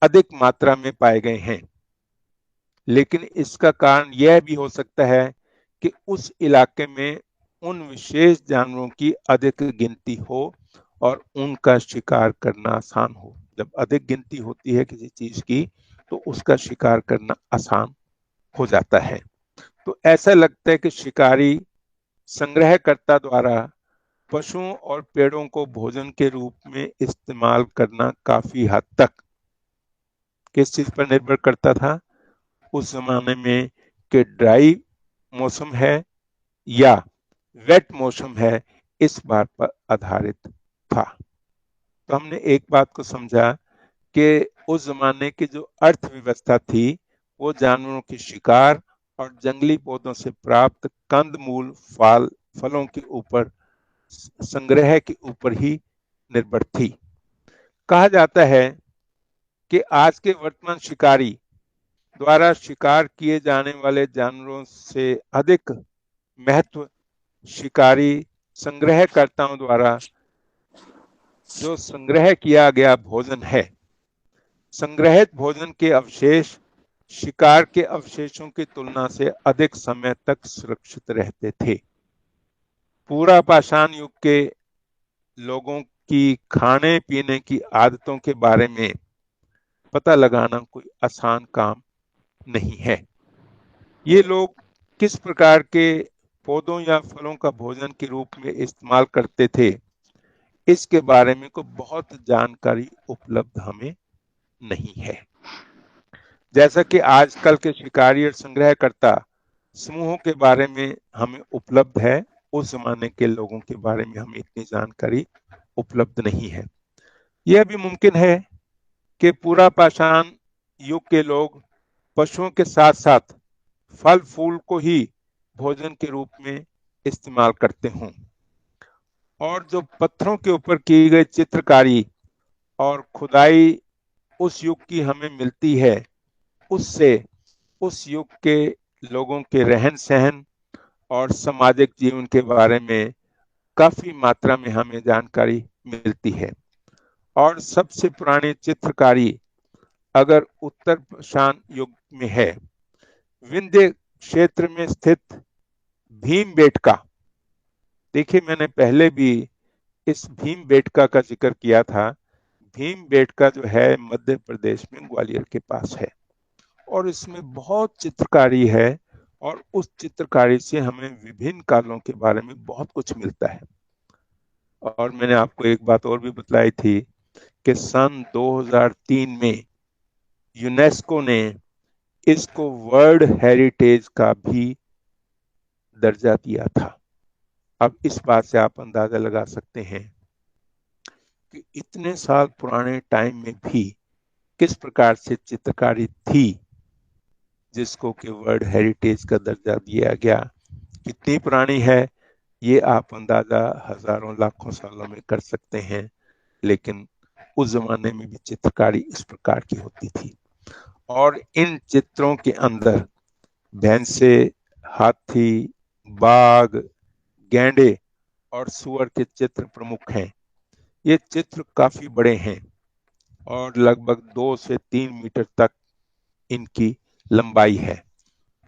S1: अधिक मात्रा में पाए गए हैं, लेकिन इसका कारण यह भी हो सकता है कि उस इलाके में उन विशेष जानवरों की अधिक गिनती हो और उनका शिकार करना आसान हो। जब अधिक गिनती होती है किसी चीज की तो उसका शिकार करना आसान हो जाता है। तो ऐसा लगता है कि शिकारी संग्रहकर्ता द्वारा पशुओं और पेड़ों को भोजन के रूप में इस्तेमाल करना काफी हद तक किस चीज पर निर्भर करता था? उस जमाने में कि ड्राई मौसम है या वेट मौसम है, इस बात पर आधारित था। तो हमने एक बात को समझा कि उस जमाने की जो अर्थव्यवस्था थी वो जानवरों के शिकार और जंगली पौधों से प्राप्त कंदमूल, फलों के ऊपर, संग्रह के ऊपर ही निर्भर थी। कहा जाता है कि आज के वर्तमान शिकारी द्वारा शिकार किए जाने वाले जानवरों से अधिक महत्व शिकारी संग्रहकर्ताओं द्वारा जो संग्रह किया गया भोजन है। संग्रहित भोजन के अवशेष शिकार के अवशेषों की तुलना से अधिक समय तक सुरक्षित रहते थे। पूरा पाषाण युग के लोगों की खाने पीने की आदतों के बारे में पता लगाना कोई आसान काम नहीं है। ये लोग किस प्रकार के पौधों या फलों का भोजन के रूप में इस्तेमाल करते थे, इसके बारे में कोई बहुत जानकारी उपलब्ध हमें नहीं है। जैसा कि आजकल के शिकारी और संग्रहकर्ता समूहों के बारे में हमें उपलब्ध है, उस जमाने के लोगों के बारे में हमें इतनी जानकारी उपलब्ध नहीं है। यह भी मुमकिन है कि पूरा पाषाण युग के लोग पशुओं के साथ साथ फल फूल को ही भोजन के रूप में इस्तेमाल करते हों। और जो पत्थरों के ऊपर की गई चित्रकारी और खुदाई उस युग की हमें मिलती है, उससे उस युग के लोगों के रहन सहन और सामाजिक जीवन के बारे में काफी मात्रा में हमें जानकारी मिलती है। और सबसे पुरानी चित्रकारी अगर उत्तर पाषाण युग में है, विंध्य क्षेत्र में स्थित भीमबेटका। देखिए, मैंने पहले भी इस भीमबेटका का जिक्र किया था। भीमबेटका जो है मध्य प्रदेश में ग्वालियर के पास है और इसमें बहुत चित्रकारी है और उस चित्रकारी से हमें विभिन्न कालों के बारे में बहुत कुछ मिलता है। और मैंने आपको एक बात और भी बतलाई थी कि सन 2003 में यूनेस्को ने इसको वर्ल्ड हेरिटेज का भी दर्जा दिया था। अब इस बात से आप अंदाजा लगा सकते हैं कि इतने साल पुराने टाइम में भी किस प्रकार से चित्रकारी थी जिसको कि वर्ल्ड हेरिटेज का दर्जा दिया गया। कितनी पुरानी है ये आप अंदाजा हजारों लाखों सालों में कर सकते हैं, लेकिन उस जमाने में भी चित्रकारी इस प्रकार की होती थी। और इन चित्रों के अंदर भैंसे, हाथी, बाघ, गैंडे और सुअर के चित्र प्रमुख हैं। ये चित्र काफी बड़े हैं और लगभग 2 से 3 मीटर तक इनकी लंबाई है।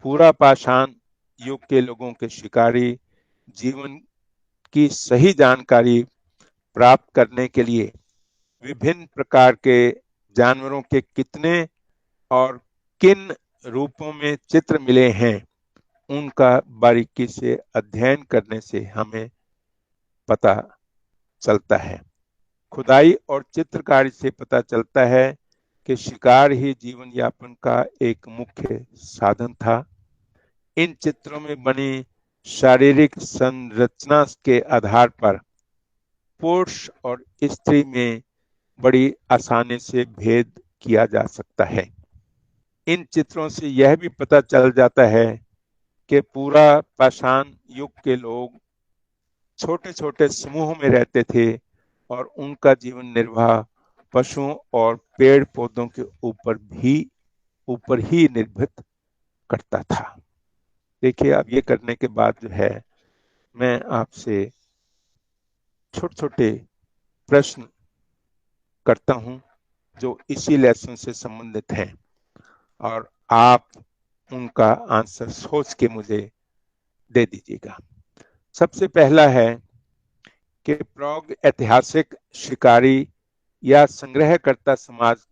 S1: पूरा पाषाण युग के लोगों के शिकारी जीवन की सही जानकारी प्राप्त करने के लिए विभिन्न प्रकार के जानवरों के कितने और किन रूपों में चित्र मिले हैं, उनका बारीकी से अध्ययन करने से हमें पता चलता है। खुदाई और चित्रकारी से पता चलता है कि शिकार ही जीवन यापन का एक मुख्य साधन था। इन चित्रों में बनी शारीरिक संरचना के आधार पर पुरुष और स्त्री में बड़ी आसानी से भेद किया जा सकता है। इन चित्रों से यह भी पता चल जाता है कि पूरा पाषाण युग के लोग छोटे छोटे समूहों में रहते थे और उनका जीवन निर्वाह पशुओं और पेड़ पौधों के ऊपर ही निर्भर करता था। देखिए, अब ये करने के बाद जो है मैं आपसे छोटे छोटे प्रश्न करता हूं जो इसी लेसन से संबंधित हैं और आप उनका आंसर सोच के मुझे दे दीजिएगा। सबसे पहला है कि प्राग ऐतिहासिक शिकारी या संग्रहकर्ता समाज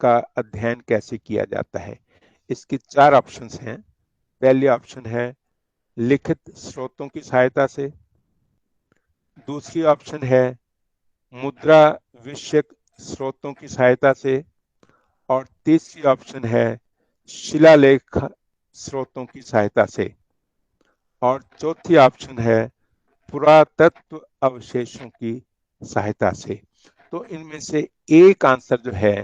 S1: का अध्ययन कैसे किया जाता है। इसकी 4 ऑप्शंस हैं। पहली ऑप्शन है लिखित स्रोतों की सहायता से। दूसरी ऑप्शन है मुद्रा विषयक स्रोतों की सहायता से। और तीसरी ऑप्शन है शिलालेख स्रोतों की सहायता से। और चौथी ऑप्शन है पुरातत्व अवशेषों की सहायता से। तो इनमें से एक आंसर जो है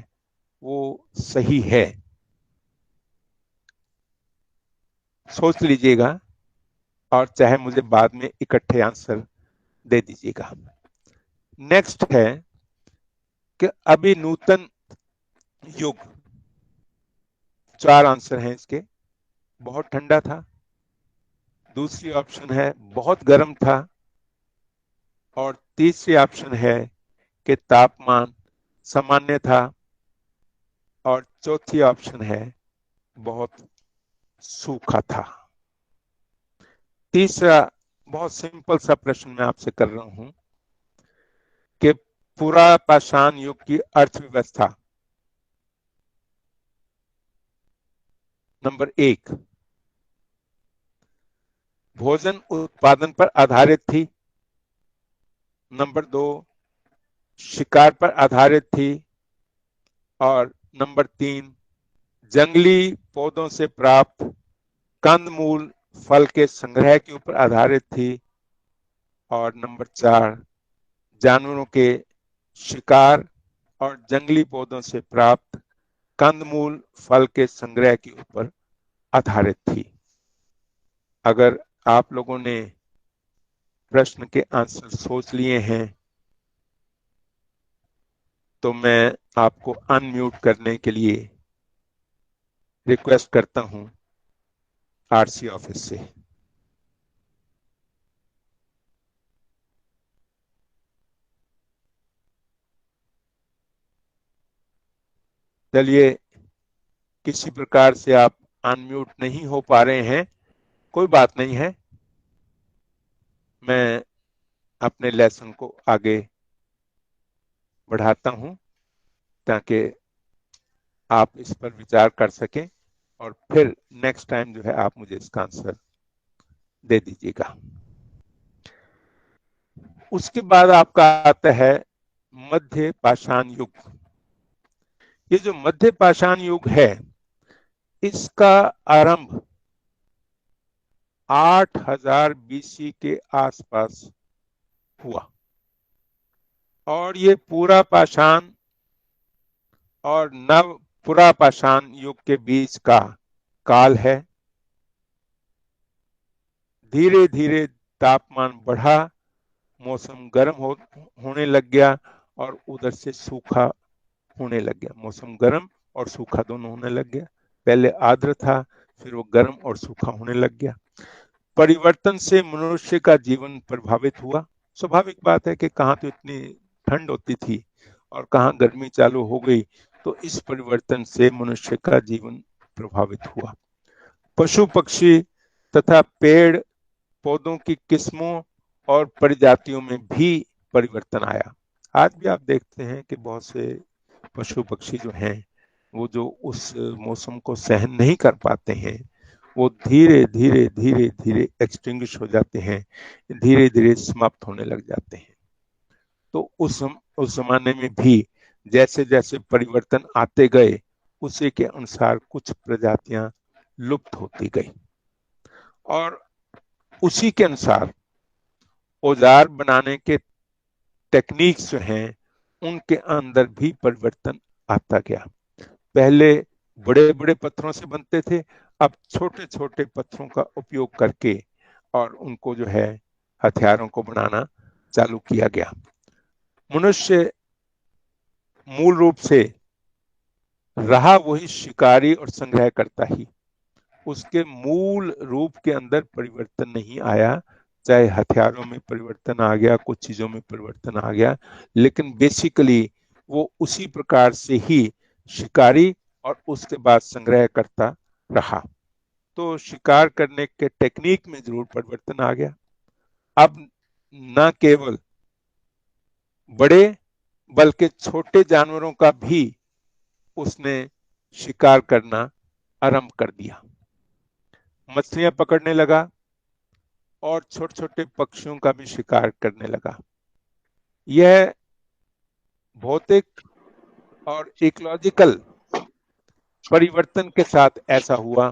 S1: वो सही है। सोच लीजिएगा और चाहे मुझे बाद में इकट्ठे आंसर दे दीजिएगा। नेक्स्ट है कि अभी नूतन युग। 4 आंसर हैं इसके। बहुत ठंडा था। दूसरी ऑप्शन है बहुत गर्म था। और तीसरी ऑप्शन है कि तापमान सामान्य था। और चौथी ऑप्शन है बहुत सूखा था। तीसरा बहुत सिंपल सा प्रश्न मैं आपसे कर रहा हूं कि पूरा पाषाण युग की अर्थव्यवस्था नंबर 1 भोजन उत्पादन पर आधारित थी। नंबर 2 शिकार पर आधारित थी। और नंबर 3 जंगली पौधों से प्राप्त कंदमूल फल के संग्रह के ऊपर आधारित थी। और नंबर 4 जानवरों के शिकार और जंगली पौधों से प्राप्त कंदमूल फल के संग्रह के ऊपर आधारित थी। अगर आप लोगों ने प्रश्न के आंसर सोच लिए हैं तो मैं आपको अनम्यूट करने के लिए रिक्वेस्ट करता हूं आरसी ऑफिस से। चलिए, किसी प्रकार से आप अनम्यूट नहीं हो पा रहे हैं, कोई बात नहीं है, मैं अपने लेसन को आगे बढ़ाता हूं ताकि आप इस पर विचार कर सकें और फिर नेक्स्ट टाइम जो है आप मुझे इसका आंसर दे दीजिएगा। उसके बाद आपका आता है मध्य पाषाण युग। ये जो मध्य पाषाण युग है इसका आरंभ 8000 बीसी के आसपास हुआ और ये पूरा पाषाण और नव पुरा पाषाण युग के बीच का काल है। धीरे धीरे तापमान बढ़ा, मौसम गर्म होने लग गया और उधर से सूखा होने लग गया। मौसम गर्म और सूखा दोनों होने लग गया। पहले आर्द्र था, फिर वो गर्म और सूखा होने लग गया। परिवर्तन से मनुष्य का जीवन प्रभावित हुआ। स्वाभाविक बात है कि कहाँ तो इतनी ठंड होती थी और कहाँ गर्मी चालू हो गई, तो इस परिवर्तन से मनुष्य का जीवन प्रभावित हुआ। पशु पक्षी तथा पेड़ पौधों की किस्मों और प्रजातियों में भी परिवर्तन आया। आज भी आप देखते हैं कि बहुत से पशु पक्षी जो हैं वो जो उस मौसम को सहन नहीं कर पाते हैं वो धीरे धीरे धीरे धीरे एक्सटिंग्विश हो जाते हैं, धीरे धीरे समाप्त होने लग जाते हैं। तो उस जमाने में भी जैसे जैसे परिवर्तन आते गए उसी के अनुसार कुछ प्रजातियां लुप्त होती गई और उसी के अनुसार औजार बनाने के टेक्निक्स जो हैं उनके अंदर भी परिवर्तन आता गया। पहले बड़े बड़े पत्थरों से बनते थे, अब छोटे छोटे पत्थरों का उपयोग करके और उनको जो है हथियारों को बनाना चालू किया गया। मनुष्य मूल रूप से रहा वही शिकारी और संग्रह करता ही, उसके मूल रूप के अंदर परिवर्तन नहीं आया। चाहे हथियारों में परिवर्तन आ गया, कुछ चीजों में परिवर्तन आ गया, लेकिन बेसिकली वो उसी प्रकार से ही शिकारी और उसके बाद संग्रह करता रहा। तो शिकार करने के टेक्निक में जरूर परिवर्तन आ गया। अब न केवल बड़े बल्कि छोटे जानवरों का भी उसने शिकार करना आरंभ कर दिया। मछलियां पकड़ने लगा और छोटे छोटे पक्षियों का भी शिकार करने लगा। यह भौतिक और इकोलॉजिकल परिवर्तन के साथ ऐसा हुआ।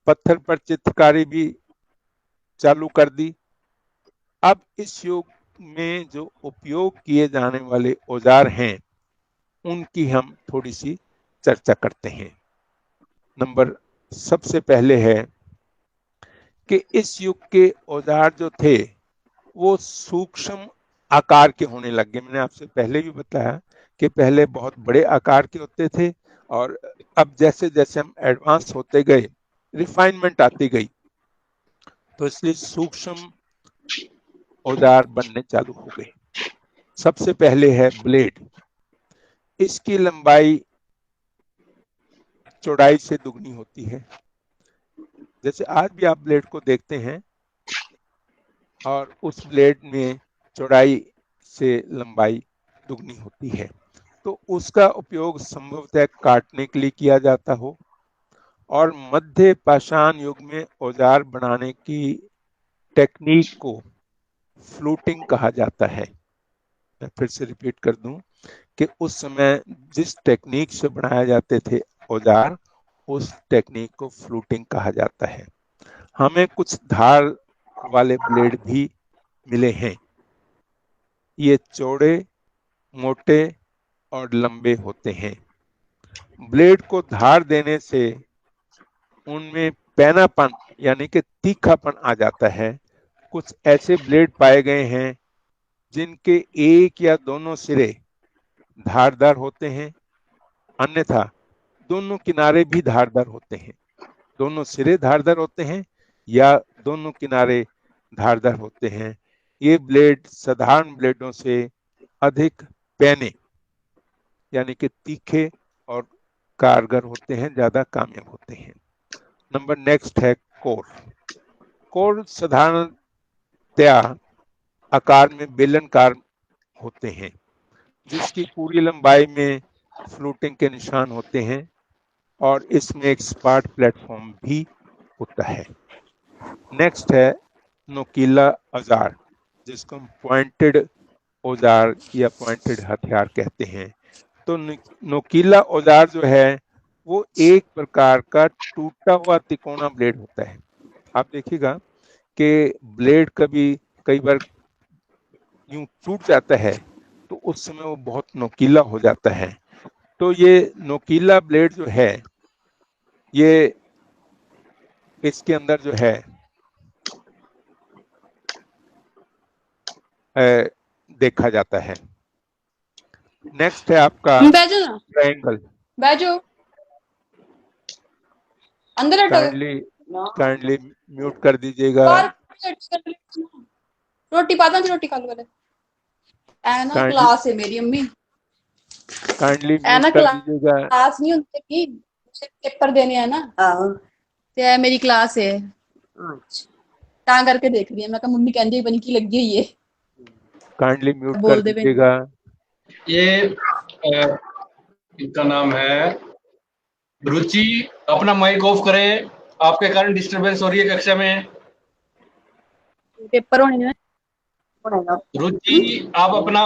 S1: पत्थर पर चित्रकारी भी चालू कर दी। अब इस युग में जो उपयोग किए जाने वाले औजार हैं उनकी हम थोड़ी सी चर्चा करते हैं। नंबर सबसे पहले है कि इस युग के औजार जो थे वो सूक्ष्म आकार के होने लग गए। मैंने आपसे पहले भी बताया कि पहले बहुत बड़े आकार के होते थे और अब जैसे जैसे हम एडवांस होते गए, रिफाइनमेंट आती गई, तो इसलिए सूक्ष्म औजार बनने चालू हो गए। सबसे पहले है ब्लेड। इसकी लंबाई चौड़ाई से दुगनी होती है। जैसे आज भी आप ब्लेड को देखते हैं और उस ब्लेड में चौड़ाई से लंबाई दुगनी होती है, तो उसका उपयोग संभवतः काटने के लिए किया जाता हो। और मध्य पाषाण युग में औजार बनाने की टेक्निक को फ्लूटिंग कहा जाता है। मैं फिर से रिपीट कर दूं कि उस समय जिस टेक्निक से बनाए जाते थे औजार, उस टेक्निक को फ्लूटिंग कहा जाता है। हमें कुछ धार वाले ब्लेड भी मिले हैं। ये चौड़े, मोटे और लंबे होते हैं। ब्लेड को धार देने से उनमें पैनापन यानी कि तीखापन आ जाता है कुछ ऐसे ब्लेड पाए गए हैं जिनके एक या दोनों सिरे धारदार होते हैं, अन्यथा दोनों किनारे भी धारदार होते हैं। दोनों सिरे धारदार होते हैं या दोनों किनारे धारदार होते हैं। ये ब्लेड साधारण ब्लेडों से अधिक पैने यानी कि तीखे और कारगर होते हैं, ज्यादा कामयाब होते हैं। नंबर नेक्स्ट है कोर। कोर साधारणतया आकार में बेलनकार होते हैं, जिसकी पूरी लंबाई में फ्लूटिंग के निशान होते हैं और इसमें एक सपाट प्लेटफॉर्म भी होता है। नेक्स्ट है नोकीला औजार, जिसको हम पॉइंटेड औजार या पॉइंटेड हथियार कहते हैं। तो नोकीला औजार जो है वो एक प्रकार का टूटा हुआ तिकोना ब्लेड होता है। आप देखिएगा कि ब्लेड कई बार यूं टूट जाता है तो उस समय वो बहुत नोकीला हो जाता है। तो ये नोकीला ब्लेड जो है ये इसके अंदर जो है देखा जाता है। नेक्स्ट है आपका
S4: बैठो ना,
S1: ट्रायंगल।
S4: बैठो अंदर हटो।
S1: काइंडली म्यूट कर दीजिएगा।
S4: रोटी पाता हूँ, रोटी खा लो पहले। ऐना
S1: Kindly-
S4: क्लास है मेरी अम्मी,
S1: काइंडली
S4: ऐना
S1: म्यूट कर दीजिएगा।
S4: क्लास नहीं होती कि पेपर देने है ना, ते है मेरी क्लास है ता करके देख रही है। मैं कहा मम्मी कहंदी बनी की लगी हुई है।
S1: काइंडली म्यूट कर
S4: बोल दे बहन।
S1: दीजिएगा।
S2: ये इनका नाम है रुचि। अपना माइक ऑफ करें, आपके कारण डिस्टरबेंस हो रही है कक्षा में।
S4: पेपर होने में
S2: रुचि, आप अपना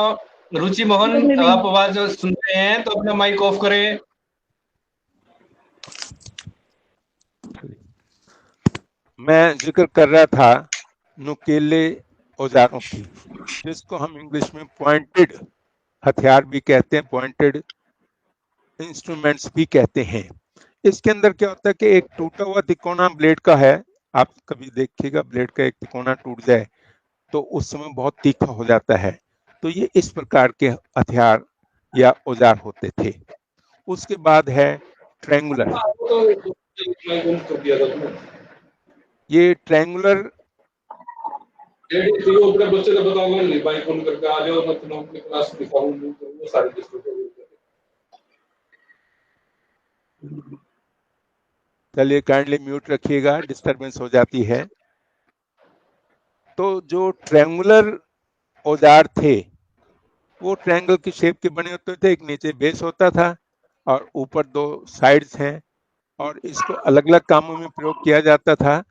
S2: रुचि मोहन, आप आवाज सुन रहे हैं तो अपना माइक ऑफ करें।
S1: मैं जिक्र कर रहा था नुकीले औजारों की, जिसको हम इंग्लिश में पॉइंटेड हथियार भी कहते हैं, पॉइंटेड इंस्ट्रूमेंट्स भी कहते हैं। इसके अंदर क्या होता है कि एक टूटा हुआ तिकोना ब्लेड का है। आप कभी देखिएगा ब्लेड का एक तिकोना टूट जाए तो उस समय बहुत तीखा हो जाता है। तो ये इस प्रकार के हथियार या औजार होते थे। उसके बाद है ट्रायंगुलर। ये ट्रायंगुलर
S2: अपने बच्चे को बताऊंगा नहीं, बाइक ऑन करके आ जाओ, मैं तुम्हें अपनी क्लास दिखाऊंगा, वो सारी
S1: चलिए काइंडली म्यूट रखिएगा, डिस्टरबेंस हो जाती है। तो जो ट्रायंगुलर औजार थे वो ट्रायंगल की शेप के बने होते थे। एक नीचे बेस होता था और ऊपर दो साइड्स हैं, और इसको अलग अलग कामों में प्रयोग किया जाता था।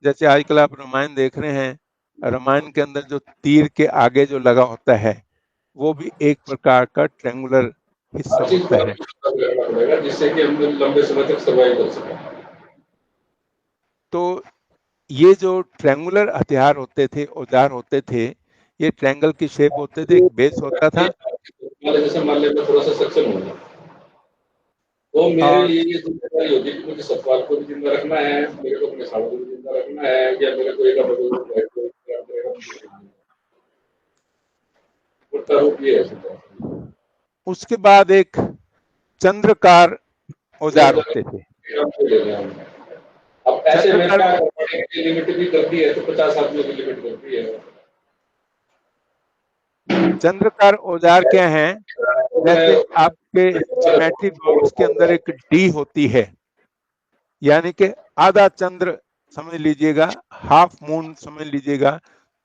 S1: जैसे आजकल आप रामायण देख रहे हैं, रामायण के अंदर जो तीर के आगे जो लगा होता है वो भी एक प्रकार का ट्रायंगुलर हिस्सा होता है।
S2: जिससे कि हम लंबे समय तक सर्वाइव कर सकें।
S1: तो ये जो ट्रायंगुलर हथियार होते थे, औजार होते थे, ये ट्रायंगल की शेप होते थे। एक बेस होता था
S2: जैसे मान लिया मैं थोड़ा सा सक्षम हूँ तो मेरे लिए ये जिम्मेदारी होती है कि मुझे सतपाल को भी जिंदा रखना है, मेरे को अपने सालों को भी जिंदा रखना है, या मेरे को
S1: उसके बाद एक चंद्रकार औजार होते थे।
S2: अब ऐसे में क्या लिमिट भी कर दी है तो 50 आदमियों की लिमिट कर दी है।
S1: चंद्रकार औजार क्या है? जैसे आपके ज्योमेट्री बॉक्स के अंदर एक डी होती है, यानी कि आधा चंद्र समझ लीजिएगा, हाफ मून समझ लीजिएगा।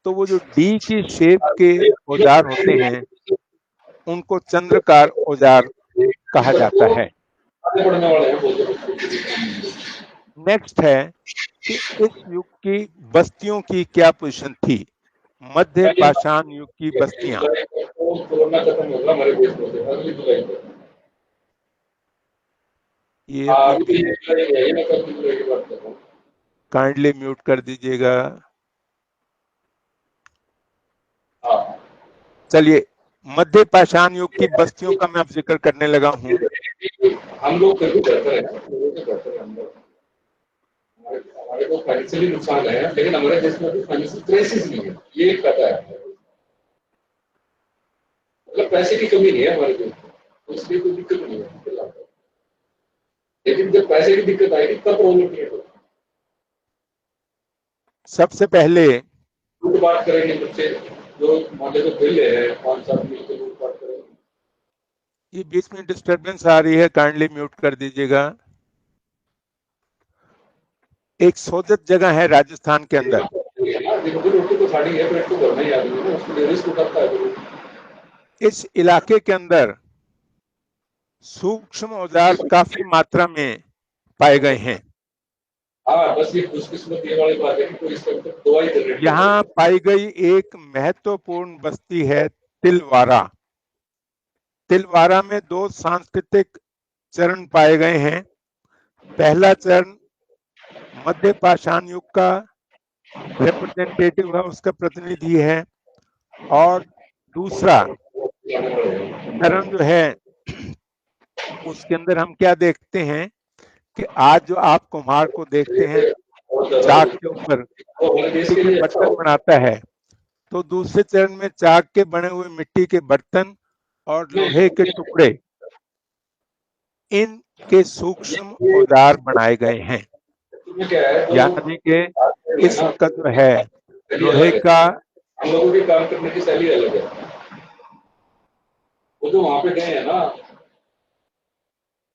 S1: तो वो जो डी की शेप के औजार होते हैं उनको चंद्रकार औजार कहा जाता है। नेक्स्ट है कि इस युग की बस्तियों की क्या पोजीशन थी? मध्य पाषाण युग की बस्तियां। ये काइंडली म्यूट कर दीजिएगा। चलिए, मध्य पाषाण युग की बस्तियों का मैं अब जिक्र करने लगा हूं।
S2: हम लोग हमारे को फाइनेंशियली नुकसान है, लेकिन हमारे देश में अभी फाइनेंशियल क्राइसिस नहीं है, ये एक फायदा है। मतलब पैसे की कमी नहीं है हमारे देश में, इसलिए कोई दिक्कत नहीं है। लेकिन जब पैसे की दिक्कत आएगी तब प्रॉब्लम क्रिएट होगी।
S1: सबसे पहले
S2: बात करेंगे बच्चे जो मान लो बिल है 5-7 मिनट बात करेंगे।
S1: ये 20 मिनट डिस्टर्बेंस आ रही है, काइंडली म्यूट कर दीजिएगा। एक सोजत जगह है राजस्थान के अंदर,
S2: रोटी तो खानी है, पेट तो भरना ही आदमी है, उसको रिस्क उठाता है।
S1: इस इलाके के अंदर सूक्ष्म औजार काफी मात्रा में पाए गए हैं।
S2: हाँ, बस ये खुशकिस्मत ये वाली बात है कि कोई इसका दवाई जनरेट कर
S1: यहाँ पाई गई एक महत्वपूर्ण बस्ती है तिलवारा। तिलवारा में 2 सांस्कृतिक चरण पाए गए हैं। पहला चरण मध्य पाषाण युग का रिप्रेजेंटेटिव है, उसका प्रतिनिधि है, और दूसरा चरण जो है उसके अंदर हम क्या देखते हैं कि आज जो आप कुम्हार को देखते हैं चाक के ऊपर मिट्टी के बर्तन बनाता है, तो दूसरे चरण में चाक के बने हुए मिट्टी के बर्तन और लोहे के टुकड़े, इनके सूक्ष्म औजार बनाए गए हैं। यानी कि इस वक्त जो है लोहे का,
S2: हम लोगों के काम करने की शैली अलग है। वो जो वहां पे गए हैं ना,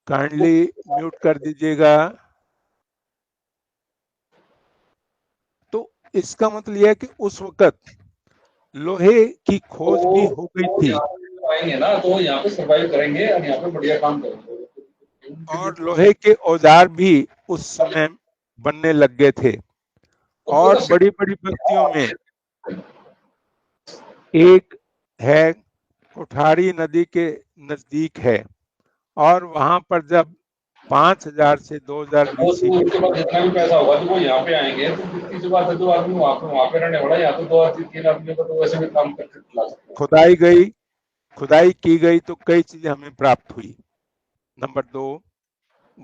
S1: काइंडली म्यूट कर दीजिएगा। तो इसका मतलब यह है कि उस वक्त लोहे की खोज भी हो गई थी
S2: आएंगे ना तो यहाँ पे सर्वाइव करेंगे और यहाँ पे बढ़िया काम करेंगे,
S1: और लोहे के औजार भी उस समय बनने लग गए थे। और बड़ी बड़ी बस्तियों में एक है कोठारी नदी के नजदीक है, और वहां पर जब 5000 से 2000 बीसी
S2: उसके बाद जितना भी पैसा होगा तो वो यहाँ पे आएंगे, तो किसी बात है, 2 आदमी वहाँ पे रहने वाला, यहाँ तो 2 आदमी 3 आदमी को तो वैसे भी काम करके खिला सकते हैं।
S1: खुदाई की गई तो कई चीजें हमें प्राप्त हुई। नंबर 2,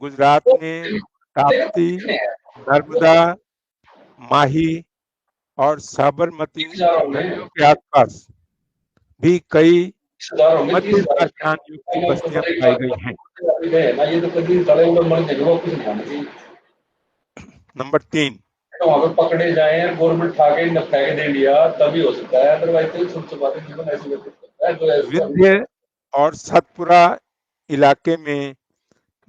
S1: गुजरात में ताप्ती, नर्मदा, माही और साबरमती नदियों के आसपास भी कई मध्य पाषाण युग की बस्तियां पाई गई हैं। नंबर 3,
S2: तो वहाँ पे पकड़े जाए और गवर्नमेंट ठा के न फेंक दे इंडिया, तभी हो सकता है, अदरवाइज तो छुप छुपाते जीवन ऐसे व्यतीत करता है जो
S1: विंध्य और सतपुरा इलाके में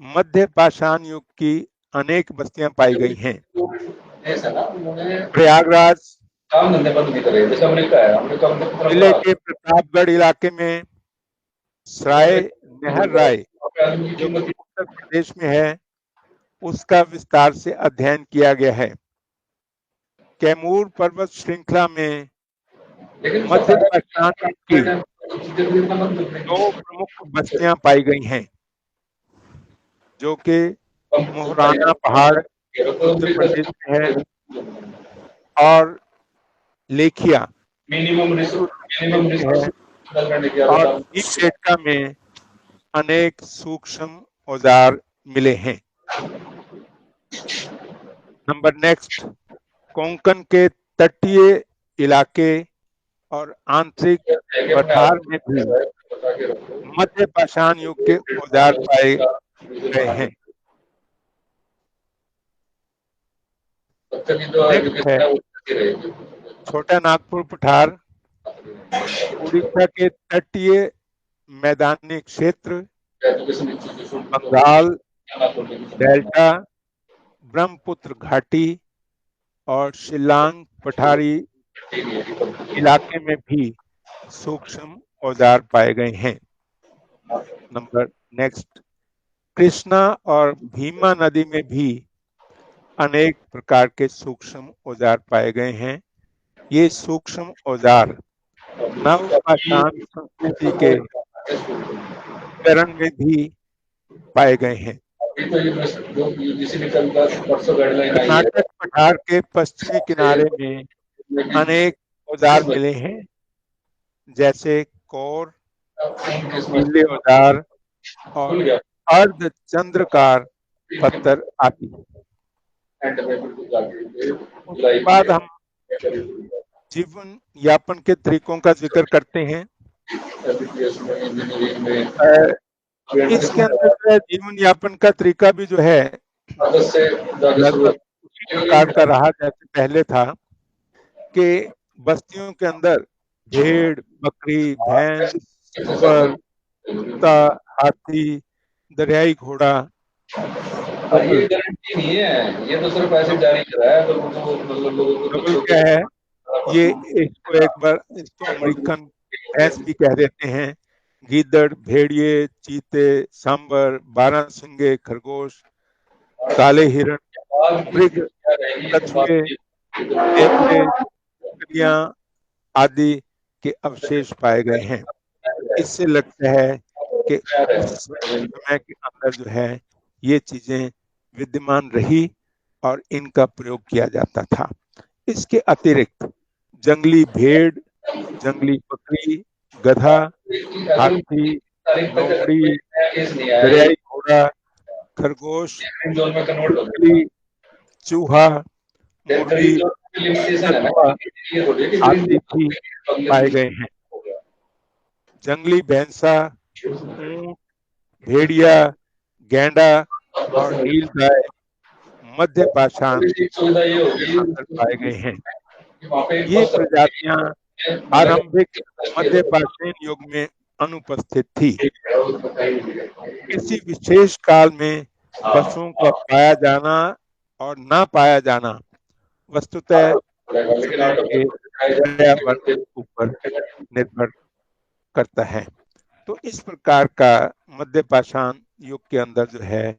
S1: मध्य पाषाण युग की अनेक बस्तियां पाई गई हैं।
S2: ऐसा ना उन्होंने
S1: प्रयागराज
S2: काम धंधे बंद नहीं करे, जैसे अमेरिका है, अमेरिका में
S1: जिले के प्रतापगढ़ इलाके में सराय नहर राय जो कि उत्तर प्रदेश में है, उसका विस्तार से अध्ययन किया गया है। कैमूर पर्वत श्रृंखला में मध्य पाषाण युग की 2 प्रमुख बस्तियां पाई गई हैं, जो कि मोहराना पहाड़ उत्तर प्रदेश में है और लेखिया और भीमबेटका में अनेक सूक्ष्म औजार मिले हैं। नंबर नेक्स्ट, कोंकण के तटीय इलाके और आंतरिक पठार में भी मध्य पाषाण युग के औजार पाए गए हैं। नेक्स्ट है छोटा नागपुर पठार, उड़ीसा के तटीय मैदानी क्षेत्र, बंगाल डेल्टा, ब्रह्मपुत्र घाटी और शिलांग पठारी इलाके में भी सूक्ष्म औजार पाए गए हैं। नंबर नेक्स्ट, कृष्णा और भीमा नदी में भी अनेक प्रकार के सूक्ष्म औजार पाए गए हैं। ये सूक्ष्म औजार नव पाषाण संस्कृति के चरण में भी पाए गए हैं। कर्नाटक पठार के पश्चिमी किनारे में अनेक औजार मिले हैं, जैसे कौर, नीले औजार और अर्धचंद्राकार पत्थर आदि।
S2: एंड में बिल्कुल जाके
S1: उसके
S2: लाइफ
S1: बाद
S2: में
S1: हम जीवन यापन के तरीकों का जिक्र करते हैं।
S2: एमबीबीएस में, इंजीनियरिंग में,
S1: इसके अंदर जो है जीवन यापन का तरीका भी जो है
S2: आदत से ज्यादा
S1: लगभग
S2: शुरुआत
S1: उसी प्रकार का रहा जैसे पहले था कि बस्तियों के अंदर भेड़, बकरी, भैंस, सूअर, कुत्ता, हाथी, दरियाई घोड़ा,
S2: ये
S1: बगल।
S2: गारंटी नहीं है, ये तो सिर्फ ऐसे जारी करा है, तो मतलब लोगों को
S1: बगल
S2: बच्चों
S1: क्या है?
S2: को
S1: ये इसको अमेरिकन भैंस भी कह देते हैं। गीदड़, भेड़िए, चीते, सांबर, बारहसिंगे, खरगोश, काले हिरण,
S2: बाद की
S1: मृग,
S2: स्थिति क्या रहेगी, ये तो बात
S1: कछुए, देवते, बकरियां आदि के अवशेष पाए गए हैं। इससे लगता है कि उस समय के अंदर जो है ये चीजें विद्यमान रही और इनका प्रयोग किया जाता था। इसके अतिरिक्त जंगली भेड़, जंगली बकरी, गधा, हाथी, लोमड़ी,
S2: केस नहीं आया, ये
S1: दरियाई घोड़ा, खरगोश,
S2: ग्रीन जोन में कन्वर्ट हो गया।
S1: छिपकली, चूहा, मुर्गी,
S2: ग्रीन जोन की लिमिटेशन है ना,
S1: कछुआ
S2: ये थोड़ी है कि ग्रीन
S1: आदि भी पाए गए हैं। जंगली भैंसा, ऊंट, भेड़िया, गैंडा और नीलगाय मध्य पाषाण
S2: सुविधा ये
S1: युग के
S2: होगी
S1: अंदर पाए गए हैं।
S2: कि वहाँ पे
S1: ये प्रजातियां आरंभिक मध्य पाषाण युग में अनुपस्थित थी। किसी विशेष काल में पशुओं का पाया जाना और ना पाया जाना वस्तुतः उस समय के पर्यावरण के ऊपर निर्भर करता है। तो इस प्रकार का मध्य पाषाण युग के अंदर जो है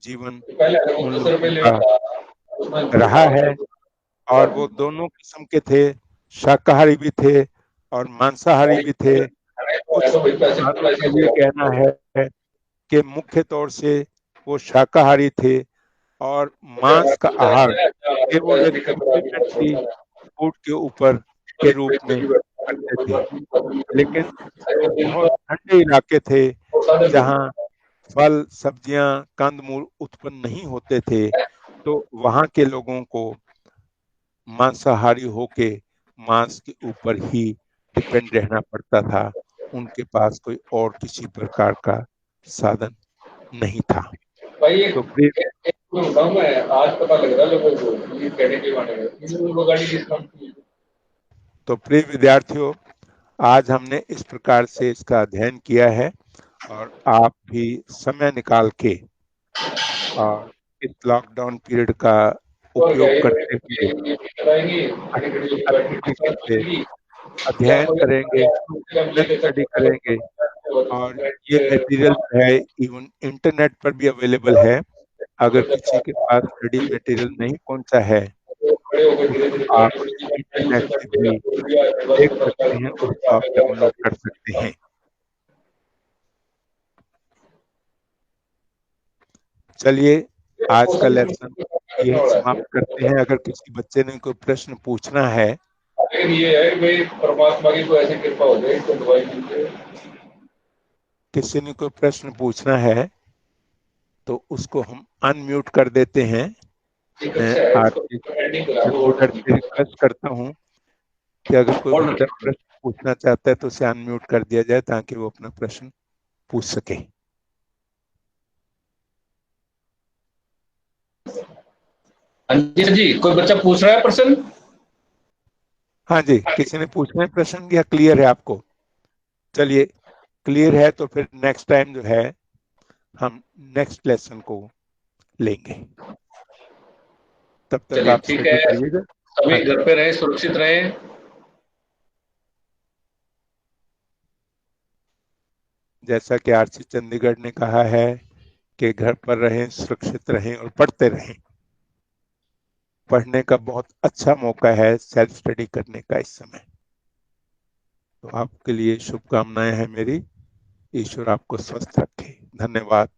S1: जीवन उन लोगों का रहा है और वो दोनों किस्म के थे, शाकाहारी भी थे और मांसाहारी भी थे। कुछ विद्वानों का ये कहना है कि मुख्य तौर से वो शाकाहारी थे और मांस का आहार केवल एक सप्लीमेंट्री फूड के ऊपर के रूप में करते थे। लेकिन जो बहुत ठंडे इलाके थे जहाँ फल, सब्जियां, कंदमूल उत्पन्न नहीं होते थे, तो वहाँ के लोगों को मांसाहारी होके मांस के ऊपर ही डिपेंड रहना पड़ता था। उनके पास कोई और किसी प्रकार का साधन नहीं था। तो प्रिय
S2: आज पता लग रहा है लोगों को ये कहने के बारे में।
S1: तो प्रिय विद्यार्थियों, आज हमने इस प्रकार से इसका अध्ययन किया है और आप भी समय निकाल के और इस लॉकडाउन पीरियड का उपयोग करते हुए अच्छे तरीके से अध्ययन करेंगे, सेल्फ स्टडी करेंगे और ये मटेरियल जो है इवन इंटरनेट पर भी अवेलेबल है। अगर किसी के पास स्टडी मटेरियल नहीं पहुंचा है तो आप इंटरनेट से भी देख सकते हैं, उसको आप डाउनलोड कर सकते हैं। चलिए आज का लेसन यही समाप्त करते हैं। अगर किसी बच्चे ने कोई प्रश्न पूछना है,
S2: लेकिन ये है कि भाई परमात्मा की कोई ऐसी कृपा हो जाए तो दवाई मिल
S1: किसी ने कोई प्रश्न पूछना है तो उसको हम अनम्यूट कर देते हैं। मैं आपके कंप्यूटर से रिक्वेस्ट करता हूं कि अगर कोई बच्चा प्रश्न पूछना चाहता है तो उसे अनम्यूट कर दिया जाए ताकि वो अपना प्रश्न पूछ सके।
S2: जी कोई बच्चा पूछ रहा है प्रश्न?
S1: हाँ जी, किसी ने पूछना है प्रश्न या क्लियर है आपको? चलिए क्लियर है तो फिर नेक्स्ट टाइम जो है हम नेक्स्ट लेसन को लेंगे। तब तक आप
S2: ठीक
S1: स्टडी
S2: है,
S1: करिएगा।
S2: सभी घर पे रहे, सुरक्षित रहे।
S1: जैसा कि आरसी चंडीगढ़ ने कहा है कि घर पर रहें, सुरक्षित रहें और पढ़ते रहें। पढ़ने का बहुत अच्छा मौका है सेल्फ स्टडी करने का इस समय। तो आपके लिए शुभकामनाएं हैं मेरी। ईश्वर आपको स्वस्थ रखे। धन्यवाद।